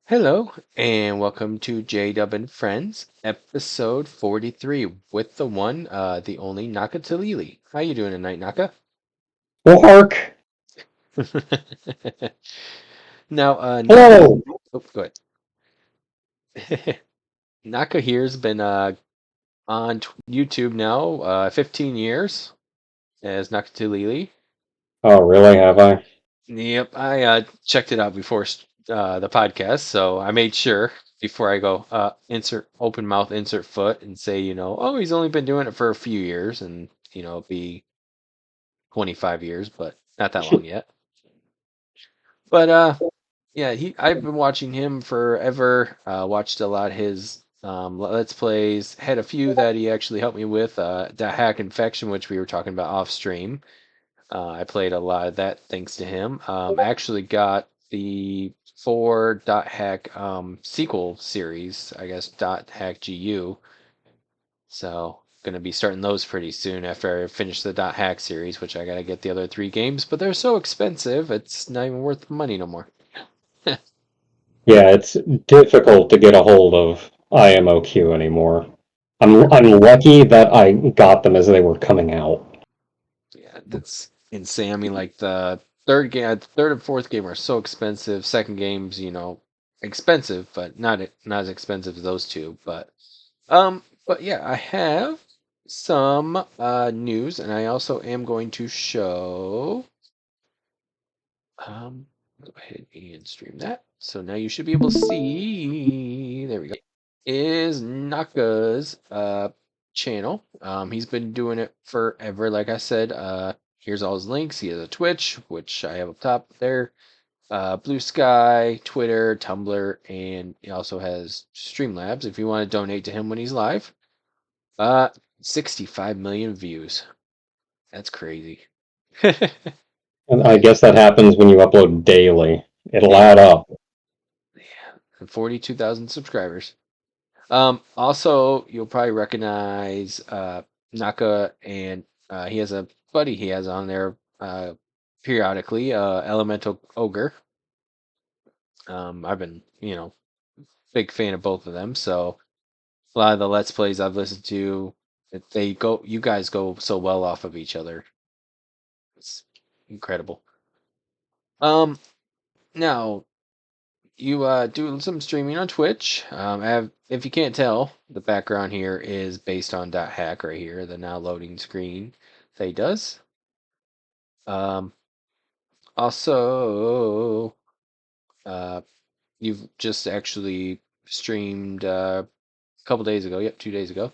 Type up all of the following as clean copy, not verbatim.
Hello, and welcome to JDUB and Friends, episode 43, with the one, the only Naka Teleeli. How you doing tonight, Naka? Well, Hark. Now, Naka, Hello. oh, go ahead. Naka here's been on YouTube now, 15 years as Naka Teleeli. Oh, really? Have I? Yep, I checked it out before the podcast, so I made sure before I go insert open mouth, insert foot, and say, oh, he's only been doing it for a few years, and be 25 years, but not that long yet. But yeah, I've been watching him forever. Watched a lot of his Let's Plays. Had a few that he actually helped me with. The Hack Infection, which we were talking about off stream. I played a lot of that thanks to him. I actually got the 4 Dot Hack sequel series, I guess Dot Hack GU. So gonna be starting those pretty soon after I finish the Dot Hack series, which I gotta get the other 3 games, but they're so expensive, it's not even worth the money no more. Yeah, it's difficult to get a hold of IMOQ anymore. I'm lucky that I got them as they were coming out. Yeah, that's insane. I mean, like the third and fourth game are so expensive. Second game's, expensive, but not as expensive as those two. But yeah, I have some news, and I also am going to show. Go ahead and stream that. So now you should be able to see. There we go. Is Naka's channel. He's been doing it forever. Like I said, here's all his links. He has a Twitch, which I have up top there. Blue Sky, Twitter, Tumblr, and he also has Streamlabs if you want to donate to him when he's live. 65 million views. That's crazy. And I guess that happens when you upload daily. It'll Yeah, add up. and 42,000 subscribers. Also, you'll probably recognize Naka, and he has a buddy he has on there periodically, Elemental Ogre. I've been, big fan of both of them, so a lot of the Let's Plays I've listened to, you guys go so well off of each other. It's incredible. Um, Now you do some streaming on Twitch. If you can't tell, the background here is based on Dot Hack right here, the now loading screen that he does. Um, Also, uh, you've just actually streamed a couple days ago. Yep, 2 days ago.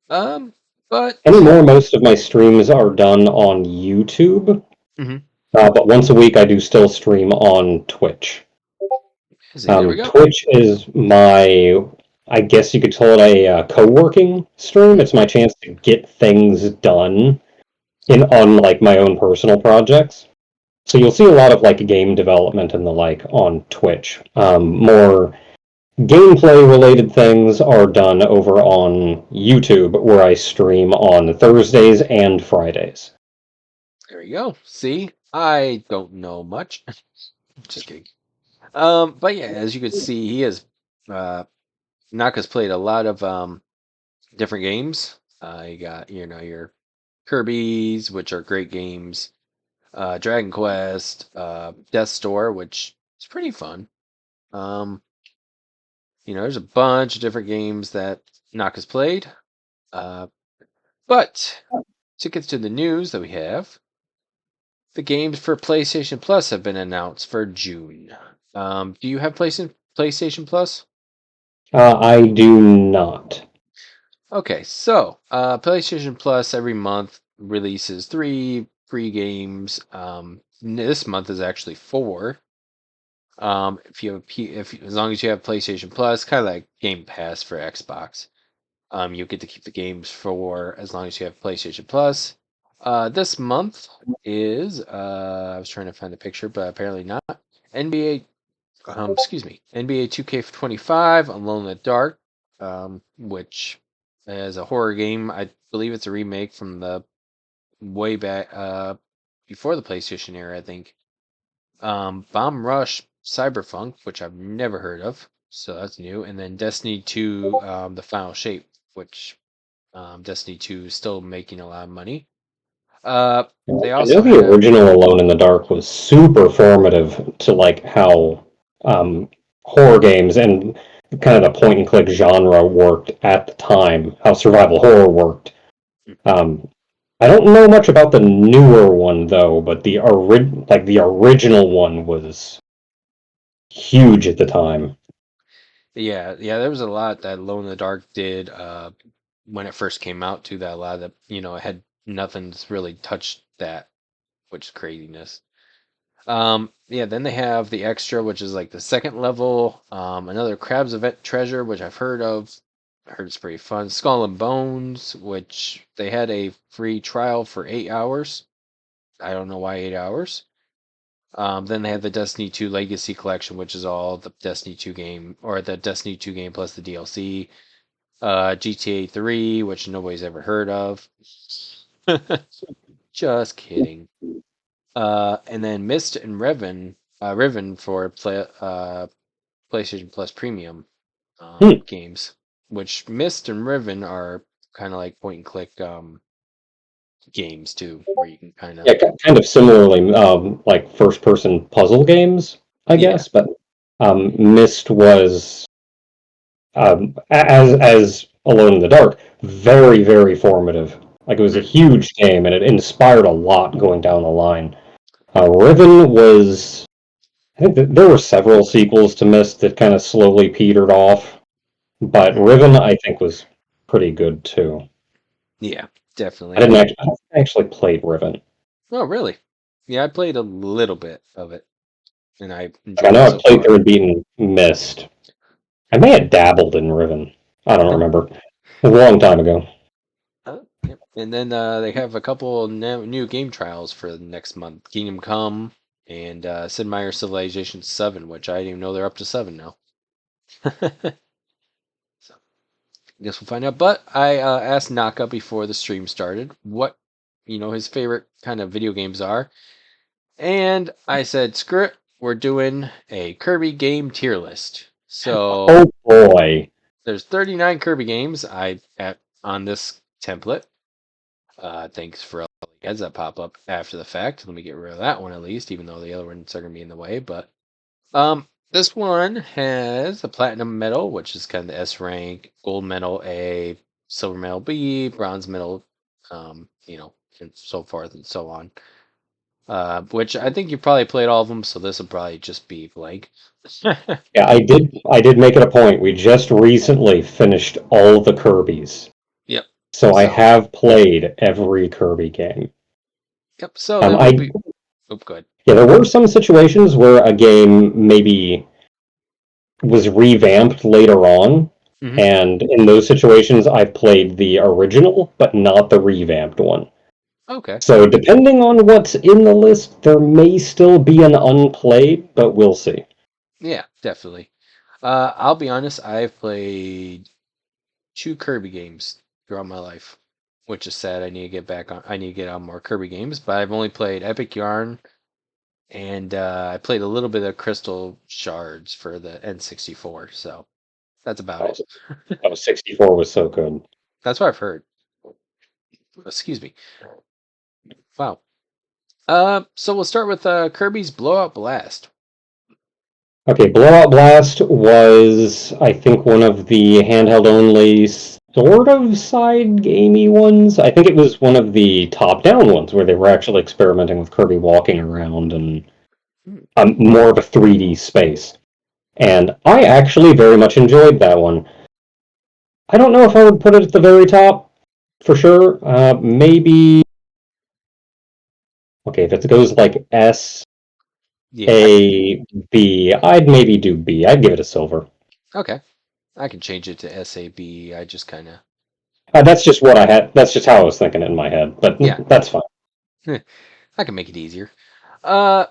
Um, but Anymore, most of my streams are done on YouTube, mhm. but once a week I do still stream on Twitch. See, there we go. Twitch is I guess you could call it a co-working stream. Mhm. It's my chance to get things done in on like my own personal projects. So you'll see a lot of like game development and the like on Twitch. More gameplay related things are done over on YouTube, where I stream on Thursdays and Fridays. There we go. See, I don't know much. Just kidding. But yeah, as you can see, he has uh Naka's played a lot of different games. You got, your Kirby's, which are great games, Dragon Quest, Death Store, which is pretty fun. Um, there's a bunch of different games that Naka's played. Uh, but to get to the news that we have, the games for PlayStation Plus have been announced for June. Do you have PlayStation Plus? I do not. Okay, so PlayStation Plus every month releases 3 free games. This month is actually 4. If you have as long as you have PlayStation Plus, kind of like Game Pass for Xbox. You get to keep the games for as long as you have PlayStation Plus. This month is I was trying to find the picture, but apparently not. NBA 2K25 Alone in the Dark, which is a horror game. I believe it's a remake from the way back before the PlayStation era, I think. Bomb Rush Cyberpunk, which I've never heard of, so that's new, and then Destiny 2, The Final Shape, which Destiny 2 is still making a lot of money. Uh, they I know also the have, original Alone in the Dark was super formative to like how um, horror games and kind of the point and click genre worked at the time, how survival horror worked. Um, I don't know much about the newer one though, but the original one was huge at the time. yeah, there was a lot that Alone in the Dark did when it first came out too. That a lot of it had nothing's really touched that, which is craziness. Yeah, then they have the extra, which is like the second level. Another Crabs Event Treasure, which I've heard of. I heard it's pretty fun. Skull and Bones, which they had a free trial for 8 hours. I don't know why 8 hours. Then they have the Destiny 2 Legacy Collection, which is all the Destiny 2 game, or the Destiny 2 game plus the DLC. GTA 3, which nobody's ever heard of. Just kidding. And then Mist and Riven for PlayStation Plus Premium Hmm. games, which Mist and Riven are kind of like point and click games too, where you can kind of Yeah, kind of similarly, like first person puzzle games, I yeah. guess. But Myst was as Alone in the Dark, very very formative. Like it was a Mm, huge game, and it inspired a lot going down the line. Riven was. I think that there were several sequels to Myst that kind of slowly petered off, but mm. Riven I think was pretty good too. Yeah, I definitely. didn't actually, I actually played Riven. Oh, really? Yeah, I played a little bit of it, and I I enjoyed know it I've so played far. through and beaten Myst. I may have dabbled in Riven. I don't remember. It was a long time ago. Yep. And then they have a couple new game trials for the next month: Kingdom Come and Sid Meier's Civilization 7, which I didn't even know they're up to 7 now. So I guess we'll find out. But I asked Naka before the stream started what his favorite kind of video games are, and I said, "Screw it, we're doing a Kirby game tier list." So Oh boy. there's 39 Kirby games I at on this template. Thanks for all the ads that pop up after the fact. Let me get rid of that one at least, even though the other ones are gonna be in the way. But this one has a platinum medal, which is kind of the S rank, gold medal A, silver medal B, bronze medal, and so forth and so on. Which I think you probably played all of them, so this will probably just be blank. Yeah, I did make it a point. We just recently finished all the Kirby's. Yep. So I So, have played every Kirby game. yep. So Um then we'll I be. Oh, good. yeah, there were some situations where a game maybe was revamped later on, Hmm. and in those situations I've played the original but not the revamped one. Okay. So depending on what's in the list, there may still be an unplayed, but we'll see. Yeah, definitely. I'll be honest. I've played two Kirby games throughout my life, which is sad. I need to get back on. I need to get on more Kirby games, but I've only played Epic Yarn, and I played a little bit of Crystal Shards for the N64. So that's about Oh, it. oh, 64 was so good. That's what I've heard. Excuse me. Wow. So we'll start with Kirby's Blowout Blast. Okay, Blowout Blast was, I think, one of the handheld only sort of side gamey ones. I think it was one of the top down ones where they were actually experimenting with Kirby walking around and Hmm. more of a 3D space. And I actually very much enjoyed that one. I don't know if I would put it at the very top for sure. Maybe, okay, if it goes like S, Yeah. A, B, I'd maybe do B. I'd give it a silver. Okay. I can change it to SAB. I just kind of. That's just what I had. That's just how I was thinking it in my head. But Yeah. that's fine. I can make it easier. Uh,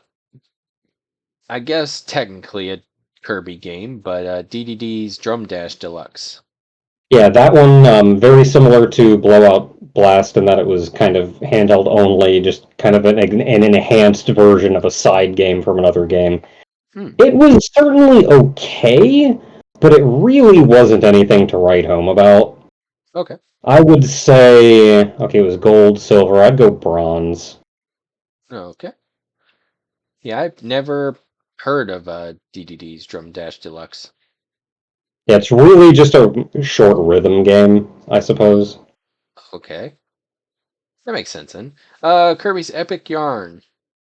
I guess technically a Kirby game, but DDD's Drum Dash Deluxe. Yeah, that one very similar to Blowout Blast in that it was kind of handheld only, just kind of an enhanced version of a side game from another game. Hmm. It was certainly okay, but it really wasn't anything to write home about. Okay. I would say, okay, it was gold, silver. I'd go bronze. Okay. Yeah, I've never heard of DDD's Drum Dash Deluxe. Yeah, it's really just a short rhythm game, I suppose. Okay. That makes sense then. Kirby's Epic Yarn.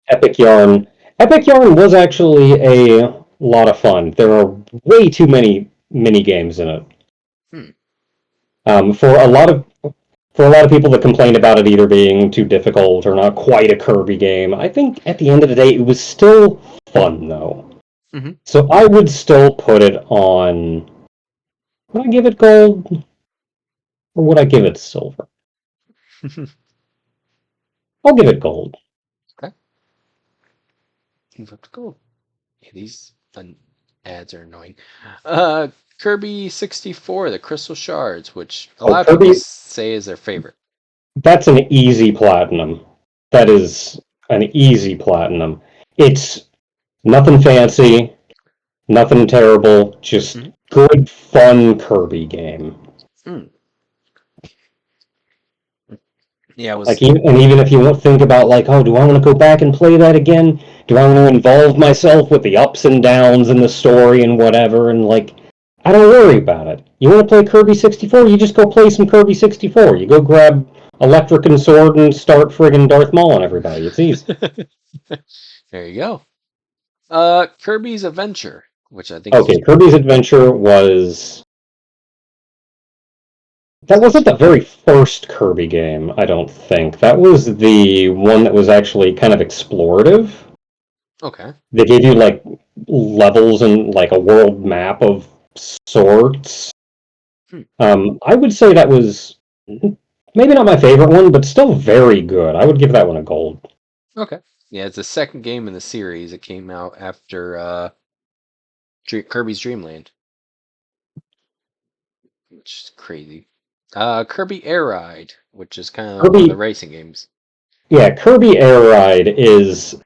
Epic Yarn. Epic Yarn was actually a lot of fun. There are way too many mini games in it. Hmm. Um, for a lot of for a lot of people that complained about it either being too difficult or not quite a Kirby game, I think at the end of the day it was still fun though. Mm-hmm. So I would still put it on. Would I give it gold or would I give it silver? I'll give it gold. Okay. Cool. Yeah, these ads are annoying. Uh, Kirby 64, the Crystal Shards, which a Oh, lot of people Kirby, say is their favorite. that's an easy platinum. That is an easy platinum. It's nothing fancy, nothing terrible, just Mm-hmm. good, fun Kirby game. Mm. Yeah, it Like, was. even if you think about like, oh, do I want to go back and play that again? Do I want to involve myself with the ups and downs in the story and whatever? And like, I don't worry about it. You want to play Kirby 64? You just go play some Kirby 64. You go grab Electric and Sword and start friggin' Darth Maul on everybody. It's easy. There you go. Kirby's Adventure, which I think is Okay, Kirby's Adventure was that wasn't the very first Kirby game, I don't think. That was the one that was actually kind of explorative. okay. They gave you like levels and like a world map of sorts. Hmm. I would say that was maybe not my favorite one, but still very good. I would give that one a gold. Okay. Yeah, it's the second game in the series. It came out after Kirby's Dream Land, which is crazy. Kirby Air Ride, which is kind of one of the Kirby, racing games. yeah, Kirby Air Ride is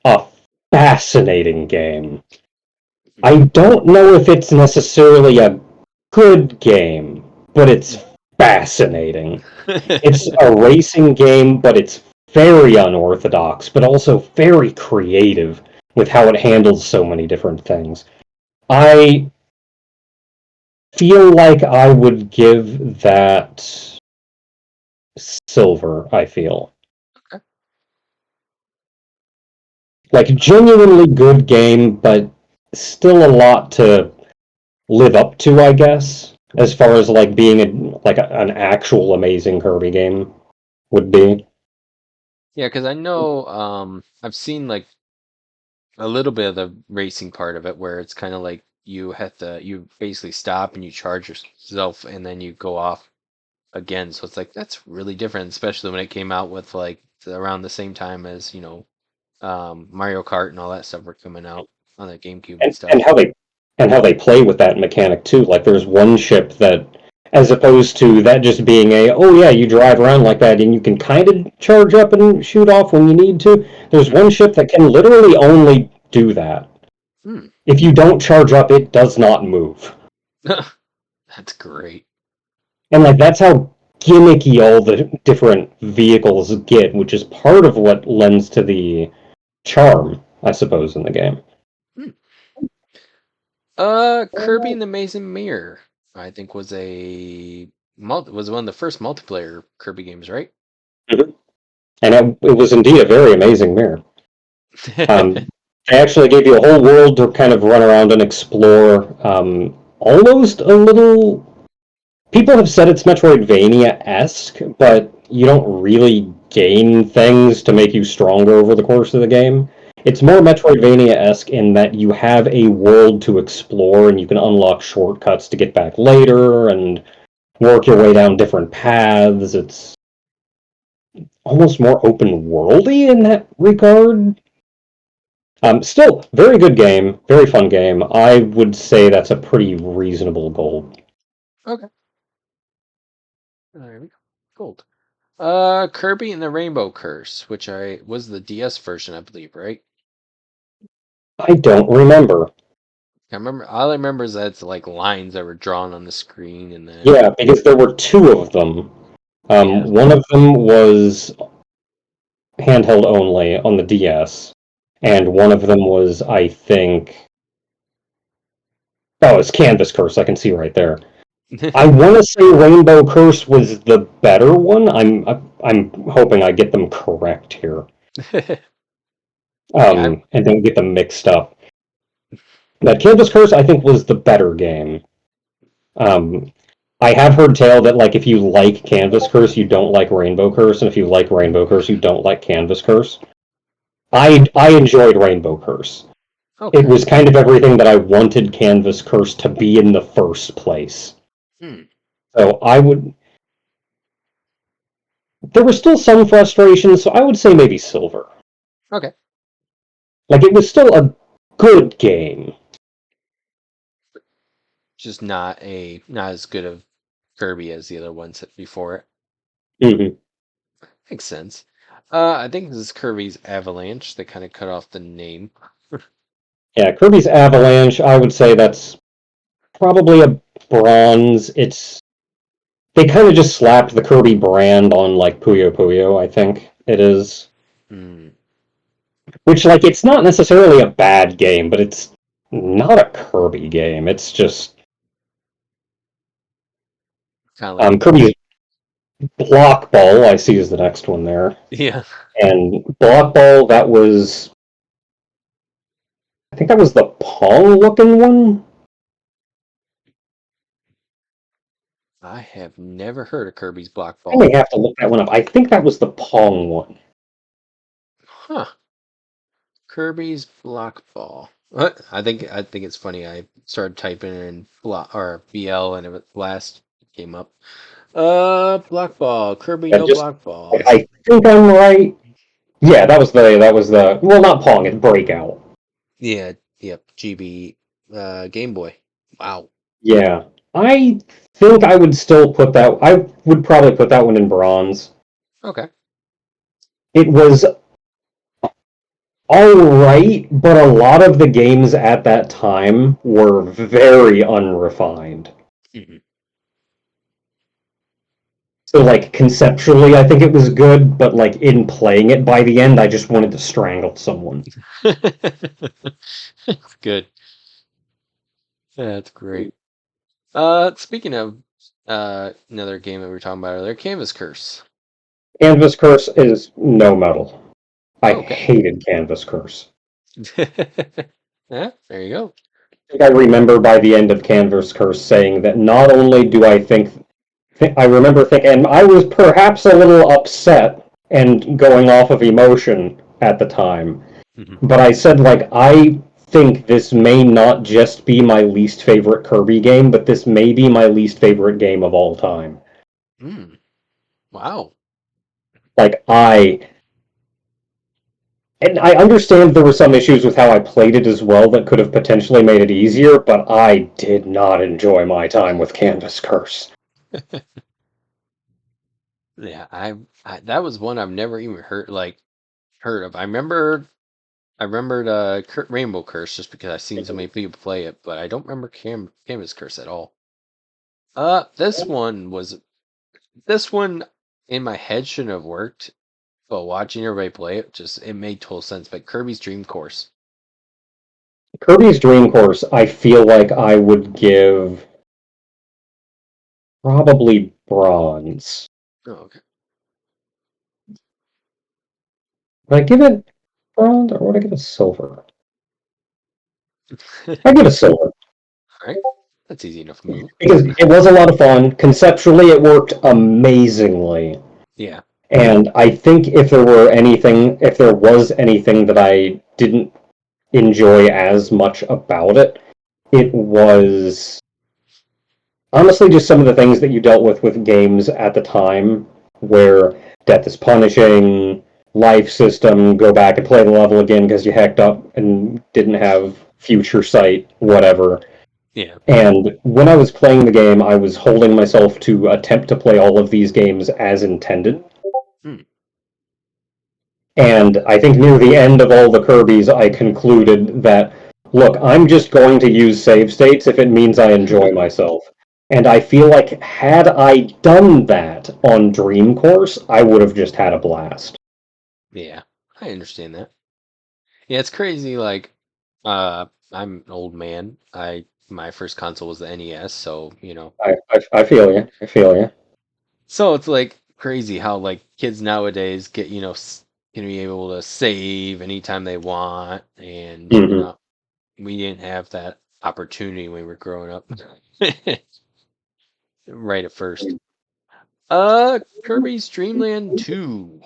a fascinating game. I don't know if it's necessarily a good game, but it's fascinating. It's a racing game, but it's very unorthodox, but also very creative with how it handles so many different things. I feel like I would give that silver, I feel. Like, genuinely good game, but still a lot to live up to, I guess, as far as like being an actual amazing Kirby game would be. Yeah, because I know I've seen like a little bit of the racing part of it where it's kind of like you basically stop and you charge yourself and then you go off again. So it's like that's really different, especially when it came out with like around the same time as, Mario Kart and all that stuff were coming out on the GameCube and And stuff. how they play with that mechanic too. Like there's one ship that, as opposed to that just being a, oh yeah, you drive around like that and you can kind of charge up and shoot off when you need to. There's Hmm. one ship that can literally only do that. Hmm. If you don't charge up, it does not move. That's great. And like that's how gimmicky all the different vehicles get, which is part of what lends to the charm, I suppose, in the game. Hmm. Kirby and the Amazing Mirror, I think was one of the first multiplayer Kirby games, right? Mhm. And it was indeed a very amazing mirror. They actually gave you a whole world to kind of run around and explore. Almost a little. People have said it's Metroidvania-esque, but you don't really gain things to make you stronger over the course of the game. It's more Metroidvania-esque in that you have a world to explore and you can unlock shortcuts to get back later and work your way down different paths. It's almost more open worldy in that regard. Still, very good game, very fun game. I would say that's a pretty reasonable goal. Okay. There we go. Gold. Kirby and the Rainbow Curse, which I was the DS version, I believe, right? I don't remember. I remember all I remember is that it's like lines that were drawn on the screen, and then Yeah, because there were two of them. yeah, One of them was handheld only on the DS, and one of them was, I think, oh, it's Canvas Curse. I can see right there. I want to say Rainbow Curse was the better one. I'm hoping I get them correct here, yeah, and don't get them mixed up. That Canvas Curse, I think, was the better game. Um, I have heard tell that like if you like Canvas Curse, you don't like Rainbow Curse, and if you like Rainbow Curse, you don't like Canvas Curse. I enjoyed Rainbow Curse. It okay. was kind of everything that I wanted Canvas Curse to be in the first place. Hmm. So I would. There were still some frustrations, so I would say maybe Silver. Okay. Like it was still a good game. Just not as good of Kirby as the other ones before it. Hmm. Makes sense. I think this is Kirby's Avalanche. They kind of cut off the name. Yeah, Kirby's Avalanche. I would say that's probably a bronze. It's they kind of just slapped the Kirby brand on like Puyo Puyo. I think it is. Hmm. Which like it's not necessarily a bad game, but it's not a Kirby game. It's just Kind of like Kirby's Block Ball. I see is the next one there, yeah. and Block Ball. That was I think that was the Pong looking one. I have never heard of Kirby's Block I may Ball. have to look that one up. I think that was the Pong one. Huh. Kirby's Block Ball. What? I think it's funny. I started typing in block or BL and it last came up. Block Ball. Kirby And no just Block Ball. I think I'm right. Yeah, that was the well, not Pong, it's Breakout. Yeah. Yep. GB. Game Boy. Wow. Yeah, I think I would still put that. I would probably put that one in bronze. Okay. It was all right, but a lot of the games at that time were very unrefined. Mhm. So, like, conceptually, I think it was good, but, like, in playing it by the end, I just wanted to strangle someone. Good. That's great. Speaking of another game that we were talking about earlier, Canvas Curse. Canvas Curse is no metal. I Oh, okay. hated Canvas Curse. Yeah, there you go. I remember by the end of Canvas Curse saying that not only do I I remember thinking, and I was perhaps a little upset and going off of emotion at the time, Mhm. but I said, like, I think this may not just be my least favorite Kirby game, but this may be my least favorite game of all time. Mm, wow. Like, and I understand there were some issues with how I played it as well that could have potentially made it easier, but I did not enjoy my time with Canvas Curse. Yeah, that was one I've never even heard of. I remembered Rainbow Curse just because I've seen so many people play it, but I don't remember Canvas Curse at all. This one in my head shouldn't have worked, but watching everybody play it just it made total sense. But Kirby's Dream Course. Kirby's Dream Course, I feel like I would give probably bronze. Oh, Would I give it bronze or would I give it silver? okay. I give it silver All right, that's easy enough to move. because it was a lot of fun. Conceptually, it worked amazingly. Yeah. And I think if there was anything that I didn't enjoy as much about it, it was honestly just some of the things that you dealt with games at the time, where death is punishing, life system, go back and play the level again because you hacked up and didn't have future sight, whatever. Yeah. And when I was playing the game, I was holding myself to attempt to play all of these games as intended. Hmm. And I think near the end of all the Kirby's, I concluded that, look, I'm just going to use save states if it means I enjoy myself. And I feel like had I done that on Dream Course, I would have just had a blast. Yeah, I understand that. Yeah, it's crazy. Like, I'm an old man. My first console was the NES, so I feel you. I feel you. so it's like crazy how like kids nowadays get can be able to save anytime they want, and Mm-hmm. we didn't have that opportunity when we were growing up. Right at first. Kirby's Dream Land 2.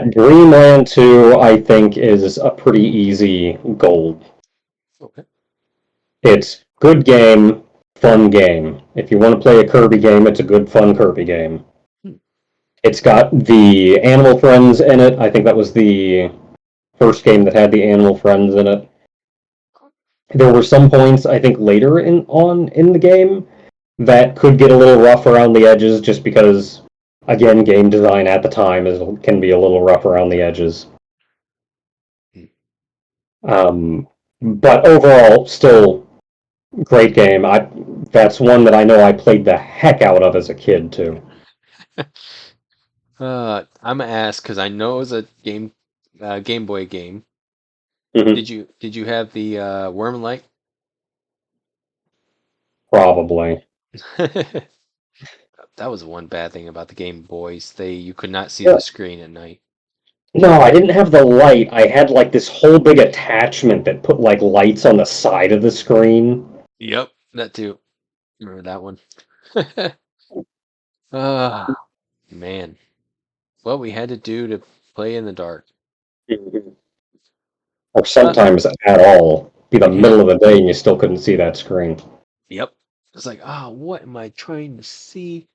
Dreamland 2, I think, is a pretty easy gold. Okay. It's good game, fun game. If you want to play a Kirby game, it's a good, fun Kirby game. Hmm. It's got the animal friends in it. I think that was the first game that had the animal friends in it. There were some points, I think, later in the game that could get a little rough around the edges, just because, again, game design at the time can be a little rough around the edges. Hmm. But overall, still great game. That's one that I know I played the heck out of as a kid too. I'm gonna ask because I know it was a Game Boy game. Mm-hmm. Did you have the Worm Light? Probably. That was one bad thing about the Game Boys. You could not see Yeah. the screen at night. No, I didn't have the light. I had like this whole big attachment that put like lights on the side of the screen. Yep, that too. Remember that one? Ah, man. What we had to do to play in the dark. Mhm. Or Uh, sometimes at all. Be the yeah. middle of the day and you still couldn't see that screen. Yep. It's like, what am I trying to see?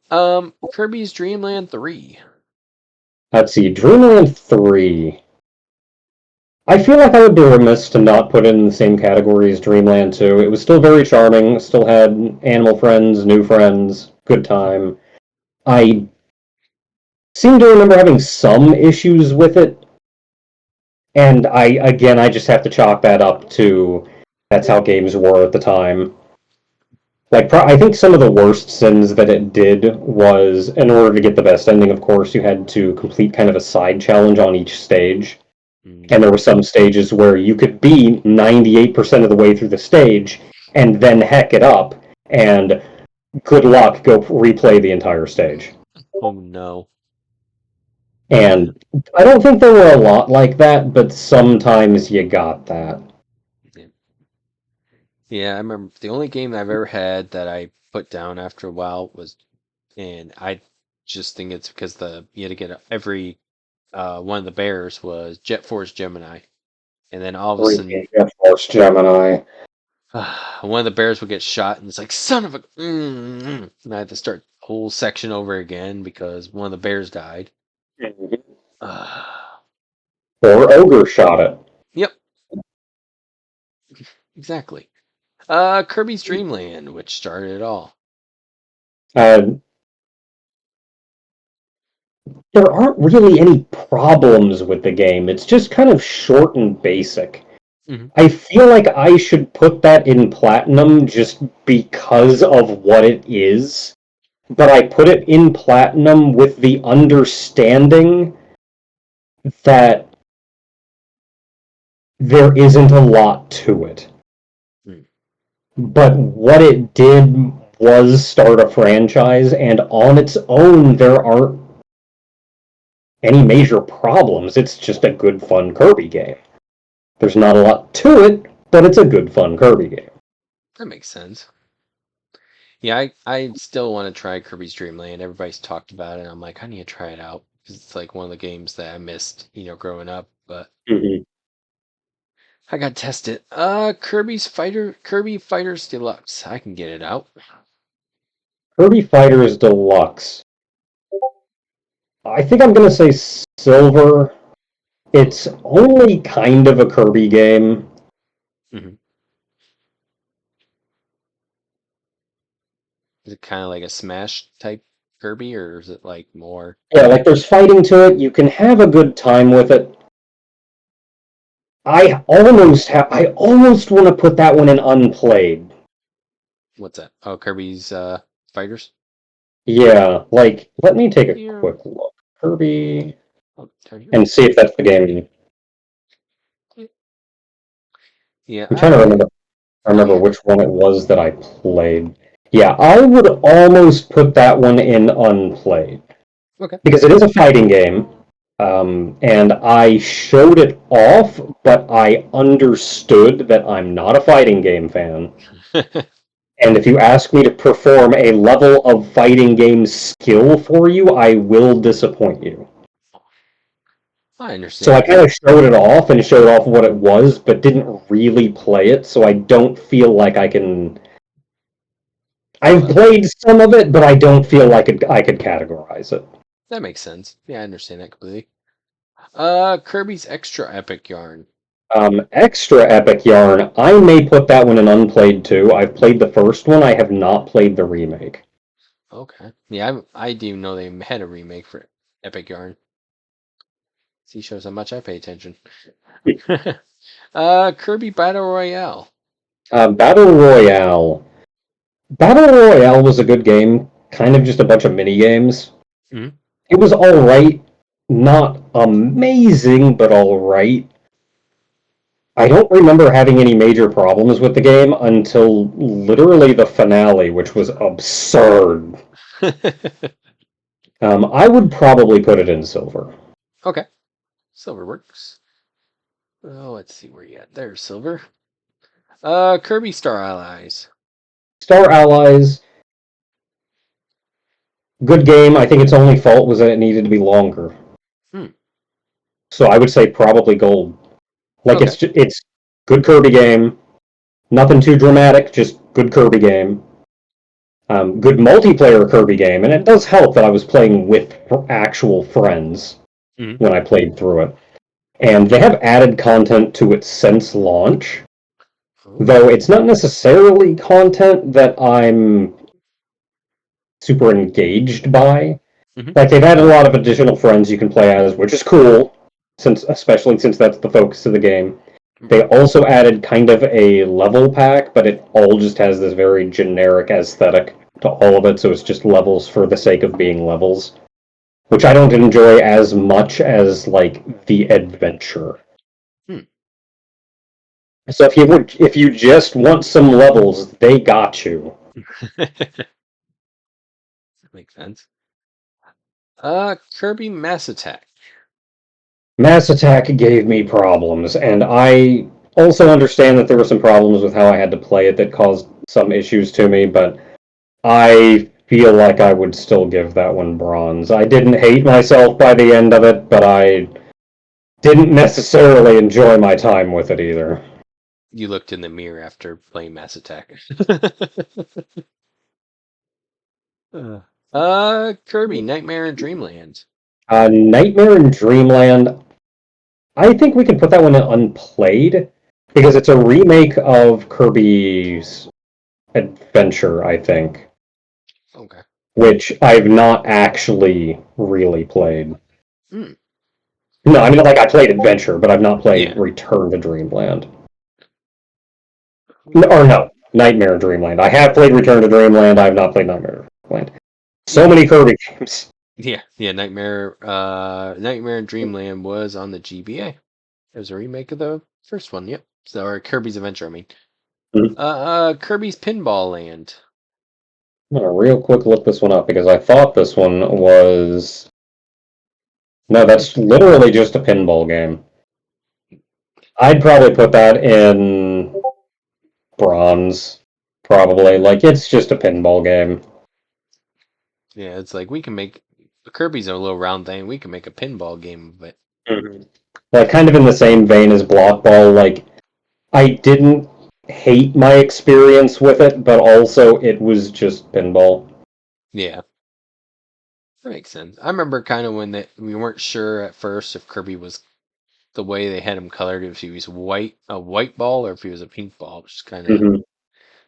Kirby's Dream Land 3. Let's see, Dreamland 3. I feel like I would be remiss to not put it in the same category as Dreamland 2. It was still very charming, still had animal friends, new friends, good time. I seem to remember having some issues with it, and I just have to chalk that up to that's how games were at the time. Like, I think some of the worst sins that it did was, in order to get the best ending, of course, you had to complete kind of a side challenge on each stage. And there were some stages where you could be 98% of the way through the stage and then heck it up, and good luck, go replay the entire stage. Oh no. And I don't think there were a lot like that, but sometimes you got that. Yeah. Yeah, I remember the only game I've ever had that I put down after a while and I just think it's because you had to get every one of the bears was Jet Force Gemini, and then all of a sudden Force Gemini. one of the bears would get shot, and it's like son of a, and I had to start the whole section over again because one of the bears died. Uh, Or Ogre shot it. yep, exactly. Kirby's Dream Land, which started it all. Uh, there aren't really any problems with the game. It's just kind of short and basic. Mhm. I feel like I should put that in platinum just because of what it is, but I put it in platinum with the understanding that there isn't a lot to it. Mm. But what it did was start a franchise, and on its own, there aren't any major problems. It's just a good, fun Kirby game. There's not a lot to it, but it's a good, fun Kirby game. That makes sense. Yeah, I still want to try Kirby's Dream Land. Everybody's talked about it. I'm like, I need to try it out because it's like one of the games that I missed, growing up. But Mm-hmm. I got to test it. Kirby Fighters Deluxe. I can get it out. Kirby Fighters Deluxe. I think I'm going to say Silver. It's Okay. only kind of a Kirby game. Hmm. Is it kind of like a Smash type? Kirby, or is it like more? Yeah, like there's fighting to it. You can have a good time with it. I almost want to put that one in unplayed. What's that? Oh, Kirby's Fighters. Yeah, like let me take a Yeah. quick look. Kirby Oh, turn here. and see if that's the game. Yeah, I'm trying to remember. I oh remember yeah. which one it was that I played. Yeah, I would almost put that one in unplayed Okay. because it is a fighting game, and I showed it off, but I understood that I'm not a fighting game fan. And if you ask me to perform a level of fighting game skill for you, I will disappoint you. I So I understand. kind of showed it off and showed off what it was, but didn't really play it, so I don't feel like I can. I've Uh, played some of it, but I don't feel like I could categorize it. that makes sense. Yeah, I understand that completely. Kirby's Extra Epic Yarn. Extra Epic Yarn, I may put that one in unplayed too. I've played the first one, I have not played the remake. Okay. Yeah, I didn't even know they had a remake for Epic Yarn. See, shows how much I pay attention. Kirby Battle Royale. Battle Royale. Battle Royale was a good game, kind of just a bunch of mini games. Mhm. It was alright, not amazing, but alright. I don't remember having any major problems with the game until literally the finale, which was absurd. I would probably put it in silver. Okay. Silver works. Oh, let's see where you at. There's Silver. Kirby Star Allies. Star Allies, good game. I think its only fault was that it needed to be longer. Hmm. So I would say probably gold. Like Okay. it's good Kirby game. Nothing too dramatic, just good Kirby game. Good multiplayer Kirby game, and it does help that I was playing with actual friends Mhm. when I played through it. And they have added content to it since launch, Oh. though it's not necessarily content that I'm super engaged by. Mhm. Like they've added a lot of additional friends you can play as, which is cool, since especially since that's the focus of the game. They Right. also added kind of a level pack, but it all just has this very generic aesthetic to all of it, so it's just levels for the sake of being levels, which I don't enjoy as much as like the adventure. Hmm. So if you just want some levels, they got you. Makes sense. Kirby Mass Attack. Mass Attack gave me problems, and I also understand that there were some problems with how I had to play it that caused some issues to me, but I feel like I would still give that one bronze. I didn't hate myself by the end of it, but I didn't necessarily enjoy my time with it either. You looked in the mirror after playing Mass Attack. Uh, Kirby Nightmare in Dreamland. Nightmare in Dreamland, I think we can put that one in unplayed because it's a remake of Kirby's Adventure, I think, Okay. which I've not actually really played. Hmm. No, I mean, like, I played Adventure, but I've not played Yeah. Return to Dreamland. Or no, Nightmare in Dreamland. I have played Return to Dreamland, I have not played Nightmare in Dreamland. So Yeah. many Kirby games. Yeah. Nightmare in Dreamland was on the GBA. It was a remake of the first one. Yep. So, or Kirby's Adventure. I mean. Mhm. Kirby's Pinball Land. I'm gonna real quick look this one up because I thought this one was. No, that's literally just a pinball game. I'd probably put that in bronze. Probably. Like, it's just a pinball game. Yeah, it's like we can make Kirby's a little round thing. We can make a pinball game of it. Mhm. Like, kind of in the same vein as Block Ball. Like, I didn't hate my experience with it, but also it was just pinball. Yeah, that makes sense. I remember kind of when we weren't sure at first if Kirby was the way they had him colored, if he was a white ball, or if he was a pink ball, which is kind of Mhm.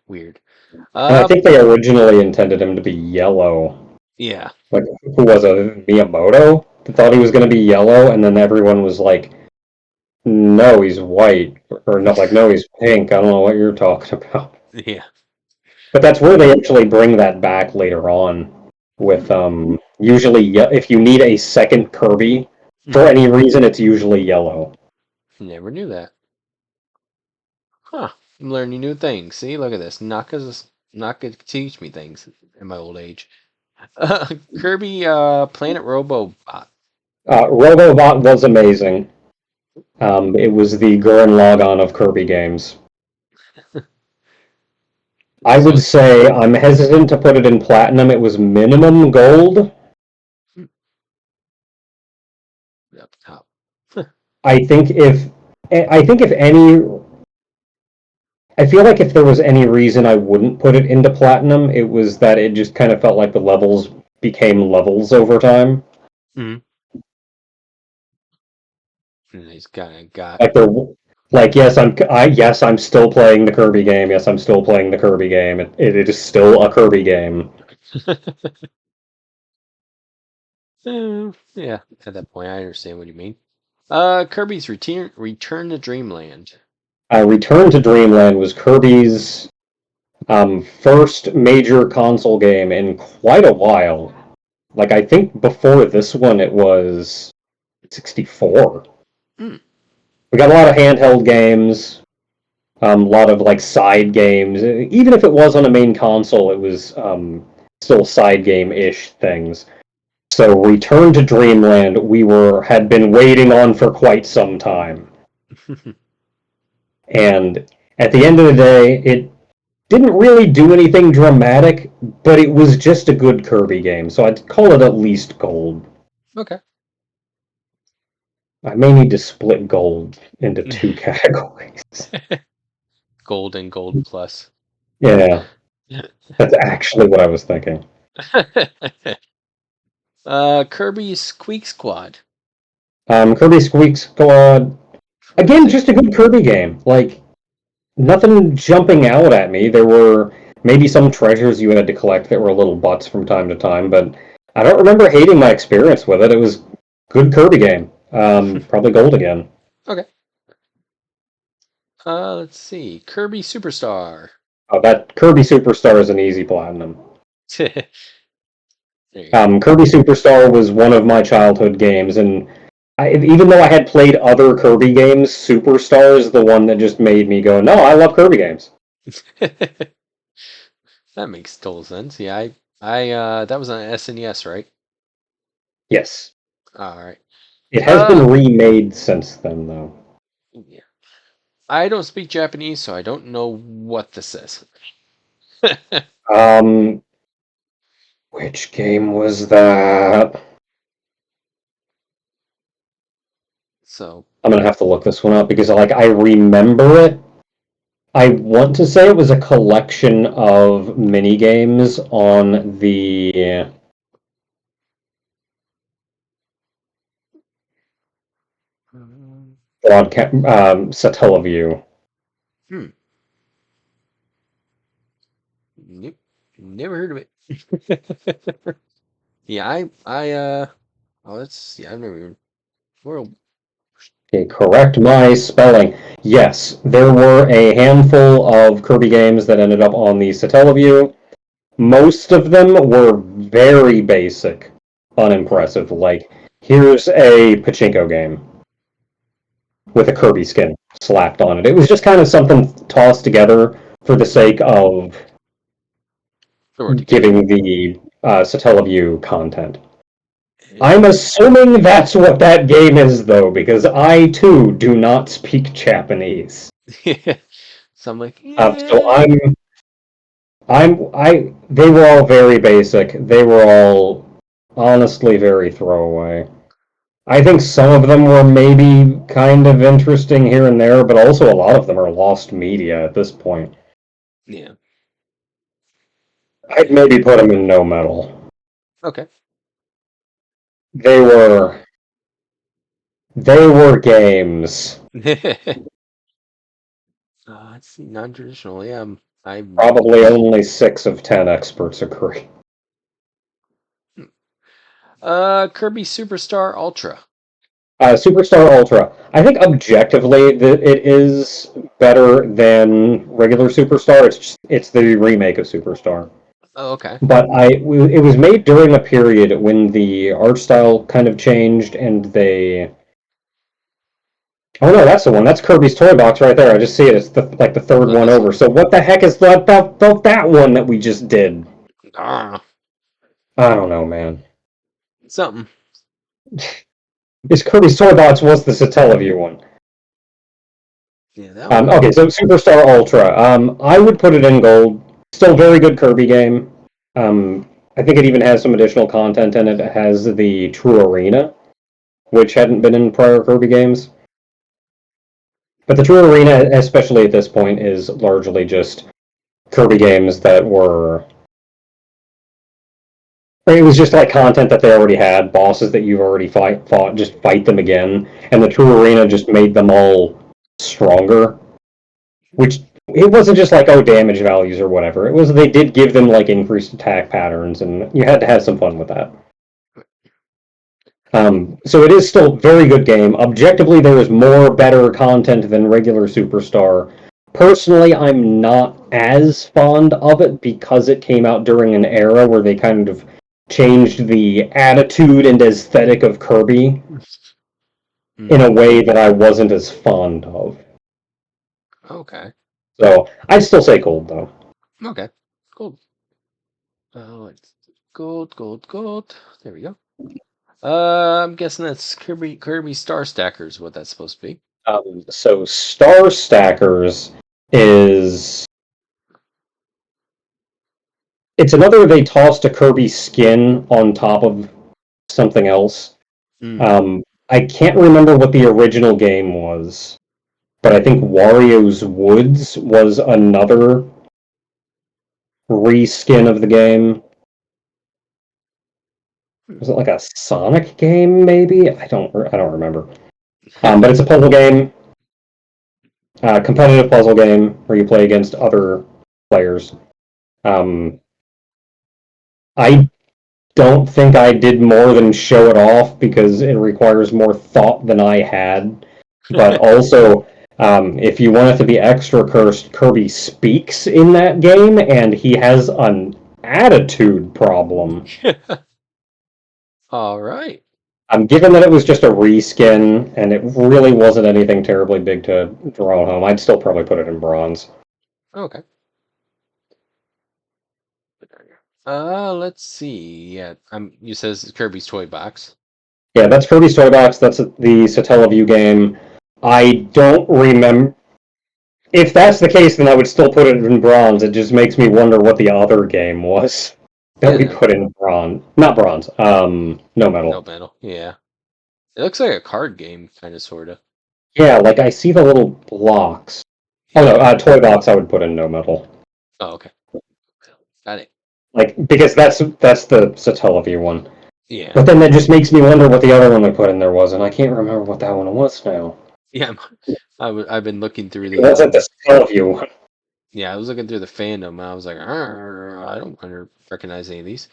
weird. And I Uh, think they originally intended him to be yellow. Yeah. Like, who was it? Miyamoto? That thought he was going to be yellow, and then everyone was like, no, he's white. Or not like, no, he's pink. I don't know what you're talking about. Yeah. But that's where they actually bring that back later on with usually if you need a second Kirby for Hmm. any reason, it's usually yellow. Never knew that. Huh. I'm learning new things. See, look at this. Naka teach me things in my old age. Kirby Planet Robobot. Robobot was amazing. It was the Gurren Lagann of Kirby games. I So would it's say I'm hesitant to put it in platinum. It was minimum gold. up top. I think if I think if any I feel like if there was any reason I wouldn't put it into platinum, it was that it just kind of felt like the levels became levels over time. Mm-hmm. And he's kind of got. Like they're like yes, I'm still playing the Kirby game. Yes, I'm still playing the Kirby game. It is still a Kirby game. Yeah, at that point, I understand what you mean. Kirby's Return to Dreamland. Return to Dreamland was Kirby's first major console game in quite a while. Like I think before this one, it was 64. Mm. We got a lot of handheld games, a lot of like side games. Even if it was on a main console, it was still side game-ish things. So Return to Dreamland, we had been waiting on for quite some time, and at the end of the day, it didn't really do anything dramatic, but it was just a good Kirby game. So I'd call it at least gold. Okay. I may need to split gold into two categories. Gold and Gold Plus. Yeah, that's actually what I was thinking. Kirby's Squeak Squad. Kirby Squeak Squad, again, just a good Kirby game. Like, nothing jumping out at me. There were maybe some treasures you had to collect that were little butts from time to time, but I don't remember hating my experience with it. It was good Kirby game. Probably gold again. Okay. Let's see. Kirby Superstar. Oh, that Kirby Superstar is an easy platinum. There you go. Kirby Superstar was one of my childhood games, and even though I had played other Kirby games, Superstar is the one that just made me go, "No, I love Kirby games." That makes total sense. Yeah, that was on SNES, right? Yes, All right. it has Uh, been remade since then, though. yeah. I don't speak Japanese, so I don't know what this is. Um, which game was that? So, I'm gonna have to look this one up because like I remember it. I want to say it was a collection of mini games on the broadcast Satellaview. hmm. Nope. Never heard of it. Yeah, oh, I've never even, world. Okay, correct my spelling. Yes, there were a handful of Kirby games that ended up on the Satellaview. Most of them were very basic, unimpressive. Like, here's a pachinko game with a Kirby skin slapped on it. It was just kind of something tossed together for the sake of Or to get giving the Satellaview content. it. I'm assuming that's what that game is, though, because I too do not speak Japanese. Yeah. So I'm like, So yeah. they were all very basic. They were all honestly very throwaway. I think some of them were maybe kind of interesting here and there, but also a lot of them are lost media at this point. Yeah. I'd maybe put them in no metal. Okay. They were they were games. It's non-traditional. Yeah, I'm Probably only 6 of 10 experts agree. Kirby Superstar Ultra. Superstar Ultra. I think objectively that it is better than regular Superstar. It's the remake of Superstar. Oh, okay. But it was made during a period when the art style kind of changed, and they. Oh no, that's the one. That's Kirby's Toy Box right there. I just see it. It's the third Oh, one over. So what the heck is that one that we just did? Ah, I don't know, man. something. It's Kirby's Toy Box was the Satellaview one. Yeah, that one. Okay, so Superstar Ultra. I would put it in gold. Still very good Kirby game. I think it even has some additional content in it. It has the True Arena, which hadn't been in prior Kirby games. But the True Arena, especially at this point, is largely just Kirby games that were. It was just like content that they already had, bosses that you've already fought, just fight them again. And the True Arena just made them all stronger. Which it wasn't just like, oh, damage values or whatever. It was they did give them like increased attack patterns, and you had to have some fun with that. So it is still a very good game. Objectively, there is more better content than regular Superstar. Personally, I'm not as fond of it because it came out during an era where they kind of changed the attitude and aesthetic of Kirby in a way that I wasn't as fond of. Okay. So I'd still say gold, though. Okay. Gold. It's gold. There we go. I'm guessing that's Kirby Star Stackers. What that's supposed to be. So Star Stackers is it's another they tossed a Kirby skin on top of something else. I can't remember what the original game was, but I think Wario's Woods was another reskin of the game. Was it like a Sonic game? Maybe I don't remember. But it's a puzzle game, competitive puzzle game where you play against other players. I don't think I did more than show it off because it requires more thought than I had. But also, if you want it to be extra cursed, Kirby speaks in that game, and he has an attitude problem. All right. Given that it was just a reskin, and it really wasn't anything terribly big to draw home, I'd still probably put it in bronze. Okay. Let's see. Yeah, you says it's Kirby's Toy Box. Yeah, that's Kirby's Toy Box. That's the Satellaview game. I don't remember. If that's the case, then I would still put it in bronze. It just makes me wonder what the other game was that we put in bronze. Not bronze. No metal. No metal. Yeah. It looks like a card game, kind of, sort of. Yeah, like I see the little blocks. Oh no, Toy Box I would put in no metal. Oh, okay. Got it. Like because that's the Satellaview one. Yeah. But then that just makes me wonder what the other one they put in there was, and I can't remember what that one was now. Yeah, I've been looking through the. That's at the Satellaview one. Yeah, I was looking through the fandom. And I was like, I don't recognize any of these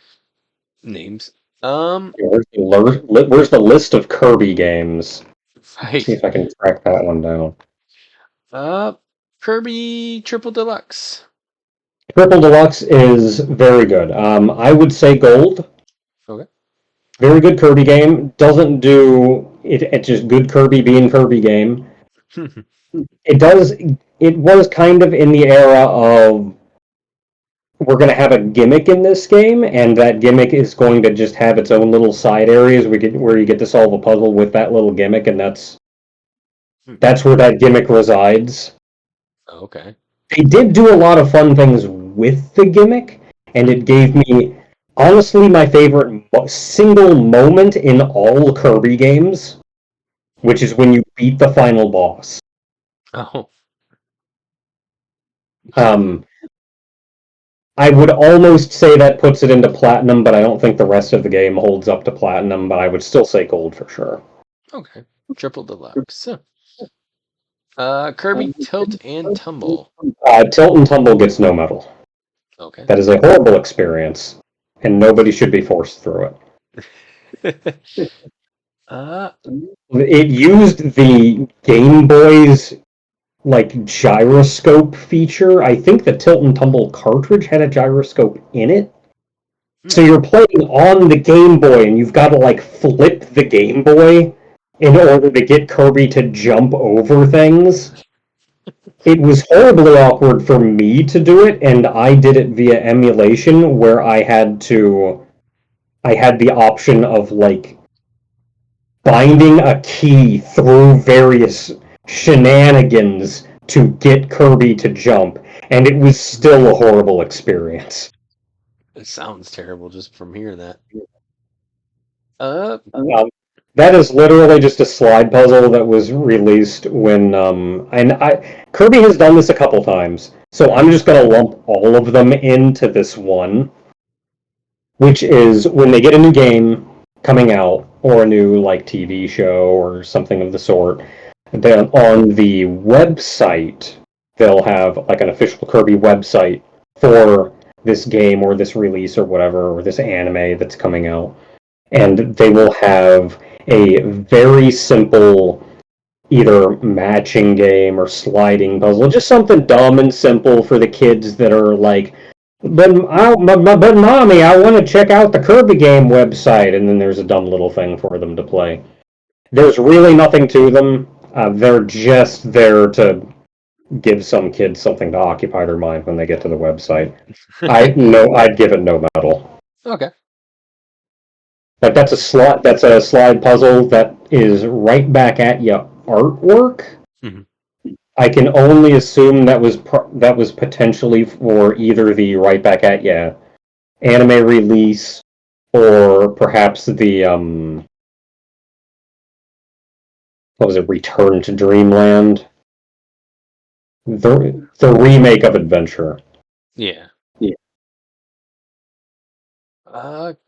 names. Where's the list of Kirby games? Right. See if I can track that one down. Kirby Triple Deluxe. Triple Deluxe is very good. I would say gold. Okay. Very good Kirby game. Doesn't do it. It's just good Kirby being Kirby game. It does. It was kind of in the era of we're going to have a gimmick in this game, and that gimmick is going to just have its own little side areas where you get to solve a puzzle with that little gimmick, and that's where that gimmick resides. Okay. They did do a lot of fun things with the gimmick, and it gave me, honestly, my favorite single moment in all Kirby games, which is when you beat the final boss. Oh. I would almost say that puts it into Platinum, but I don't think the rest of the game holds up to Platinum, but I would still say Gold for sure. Okay. Triple Deluxe. Kirby Tilt and Tumble. Tilt and Tumble gets no medal. Okay. That is a horrible experience, and nobody should be forced through it. uh, It used the Game Boy's like gyroscope feature. I think the Tilt and Tumble cartridge had a gyroscope in it. So you're playing on the Game Boy and you've got to like flip the Game Boy in order to get Kirby to jump over things. It was horribly awkward for me to do it, and I did it via emulation where I had the option of like binding a key through various shenanigans to get Kirby to jump, and it was still a horrible experience. it sounds terrible just from hearing that. That is literally just a slide puzzle that was released when Kirby has done this a couple times, so I'm just gonna lump all of them into this one, which is when they get a new game coming out or a new like TV show or something of the sort. Then on the website, they'll have like an official Kirby website for this game or this release or whatever, or this anime that's coming out. And they will have a very simple either matching game or sliding puzzle, just something dumb and simple for the kids that are like, but mommy, I want to check out the Kirby game website, and then there's a dumb little thing for them to play. There's really nothing to them. They're just there to give some kids something to occupy their mind when they get to the website. I'd give it no medal. Okay. Like that's a slide puzzle that is right back at you artwork. Mhm. I can only assume that was potentially for either the right back at you anime release or perhaps the what was it, Return to Dreamland? The remake of Adventure. Yeah. Yeah.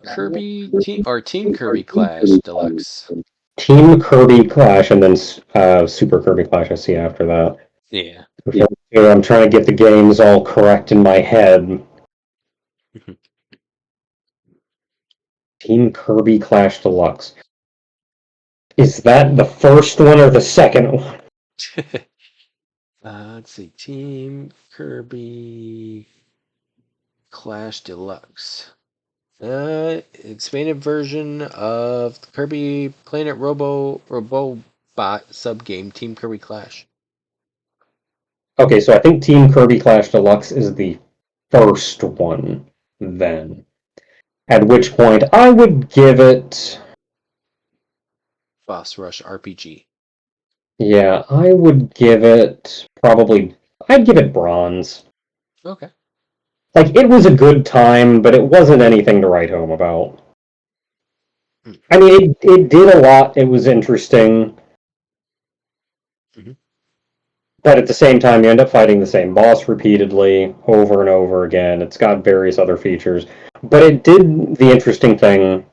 Kirby Team Kirby Clash Deluxe. Team Kirby Clash and then Super Kirby Clash I see after that. Yeah. I'm trying to get the games all correct in my head. Team Kirby Clash Deluxe. Is that the first one or the second one? Let's see. Team Kirby Clash Deluxe. Expanded version of Kirby Planet Robobot subgame Team Kirby Clash. Okay, so I think Team Kirby Clash Deluxe is the first one then. At which point I would give it... Boss Rush RPG. Yeah, I would give it probably... I'd give it bronze. Okay. Like, it was a good time, but it wasn't anything to write home about. I mean, it did a lot. It was interesting. Mm-hmm. But at the same time, you end up fighting the same boss repeatedly, over and over again. It's got various other features. But it did the interesting thing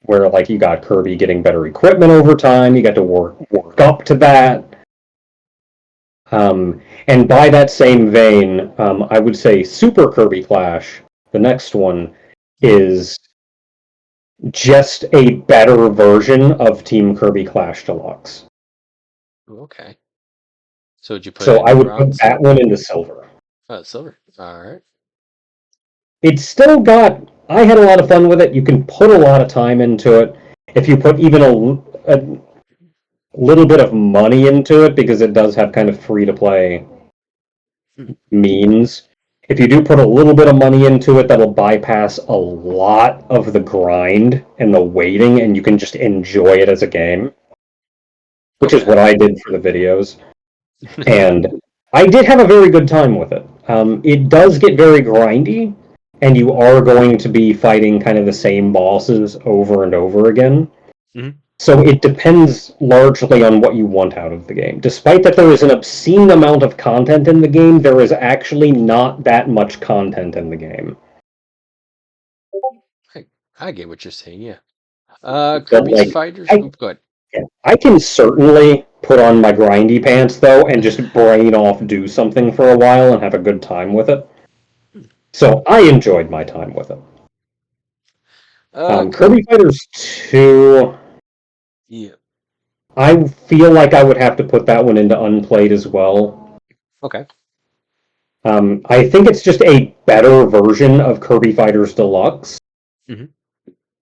where, like, you got Kirby getting better equipment over time. You got to work up to that. And by that same vein, I would say Super Kirby Clash, the next one, is just a better version of Team Kirby Clash Deluxe. Okay. So would you put So it I in would put bronze? that one into silver. Oh, silver. All right. It's still got... I had a lot of fun with it. You can put a lot of time into it. If you put even a little bit of money into it, because it does have kind of free-to-play means. If you do put a little bit of money into it, that'll bypass a lot of the grind and the waiting, and you can just enjoy it as a game. Which is what I did for the videos. And I did have a very good time with it. It does get very grindy, and you are going to be fighting kind of the same bosses over and over again. Mm-hmm. So it depends largely on what you want out of the game. Despite that there is an obscene amount of content in the game, there is actually not that much content in the game. I get what you're saying, yeah. But, Kirby's like, Fighters. Good. I can certainly put on my grindy pants, though, and just brain off do something for a while and have a good time with it. So I enjoyed my time with it. Kirby. Kirby Fighters 2, Yeah. I feel like I would have to put that one into unplayed as well. Okay. I think it's just a better version of Kirby Fighters Deluxe. Hmm.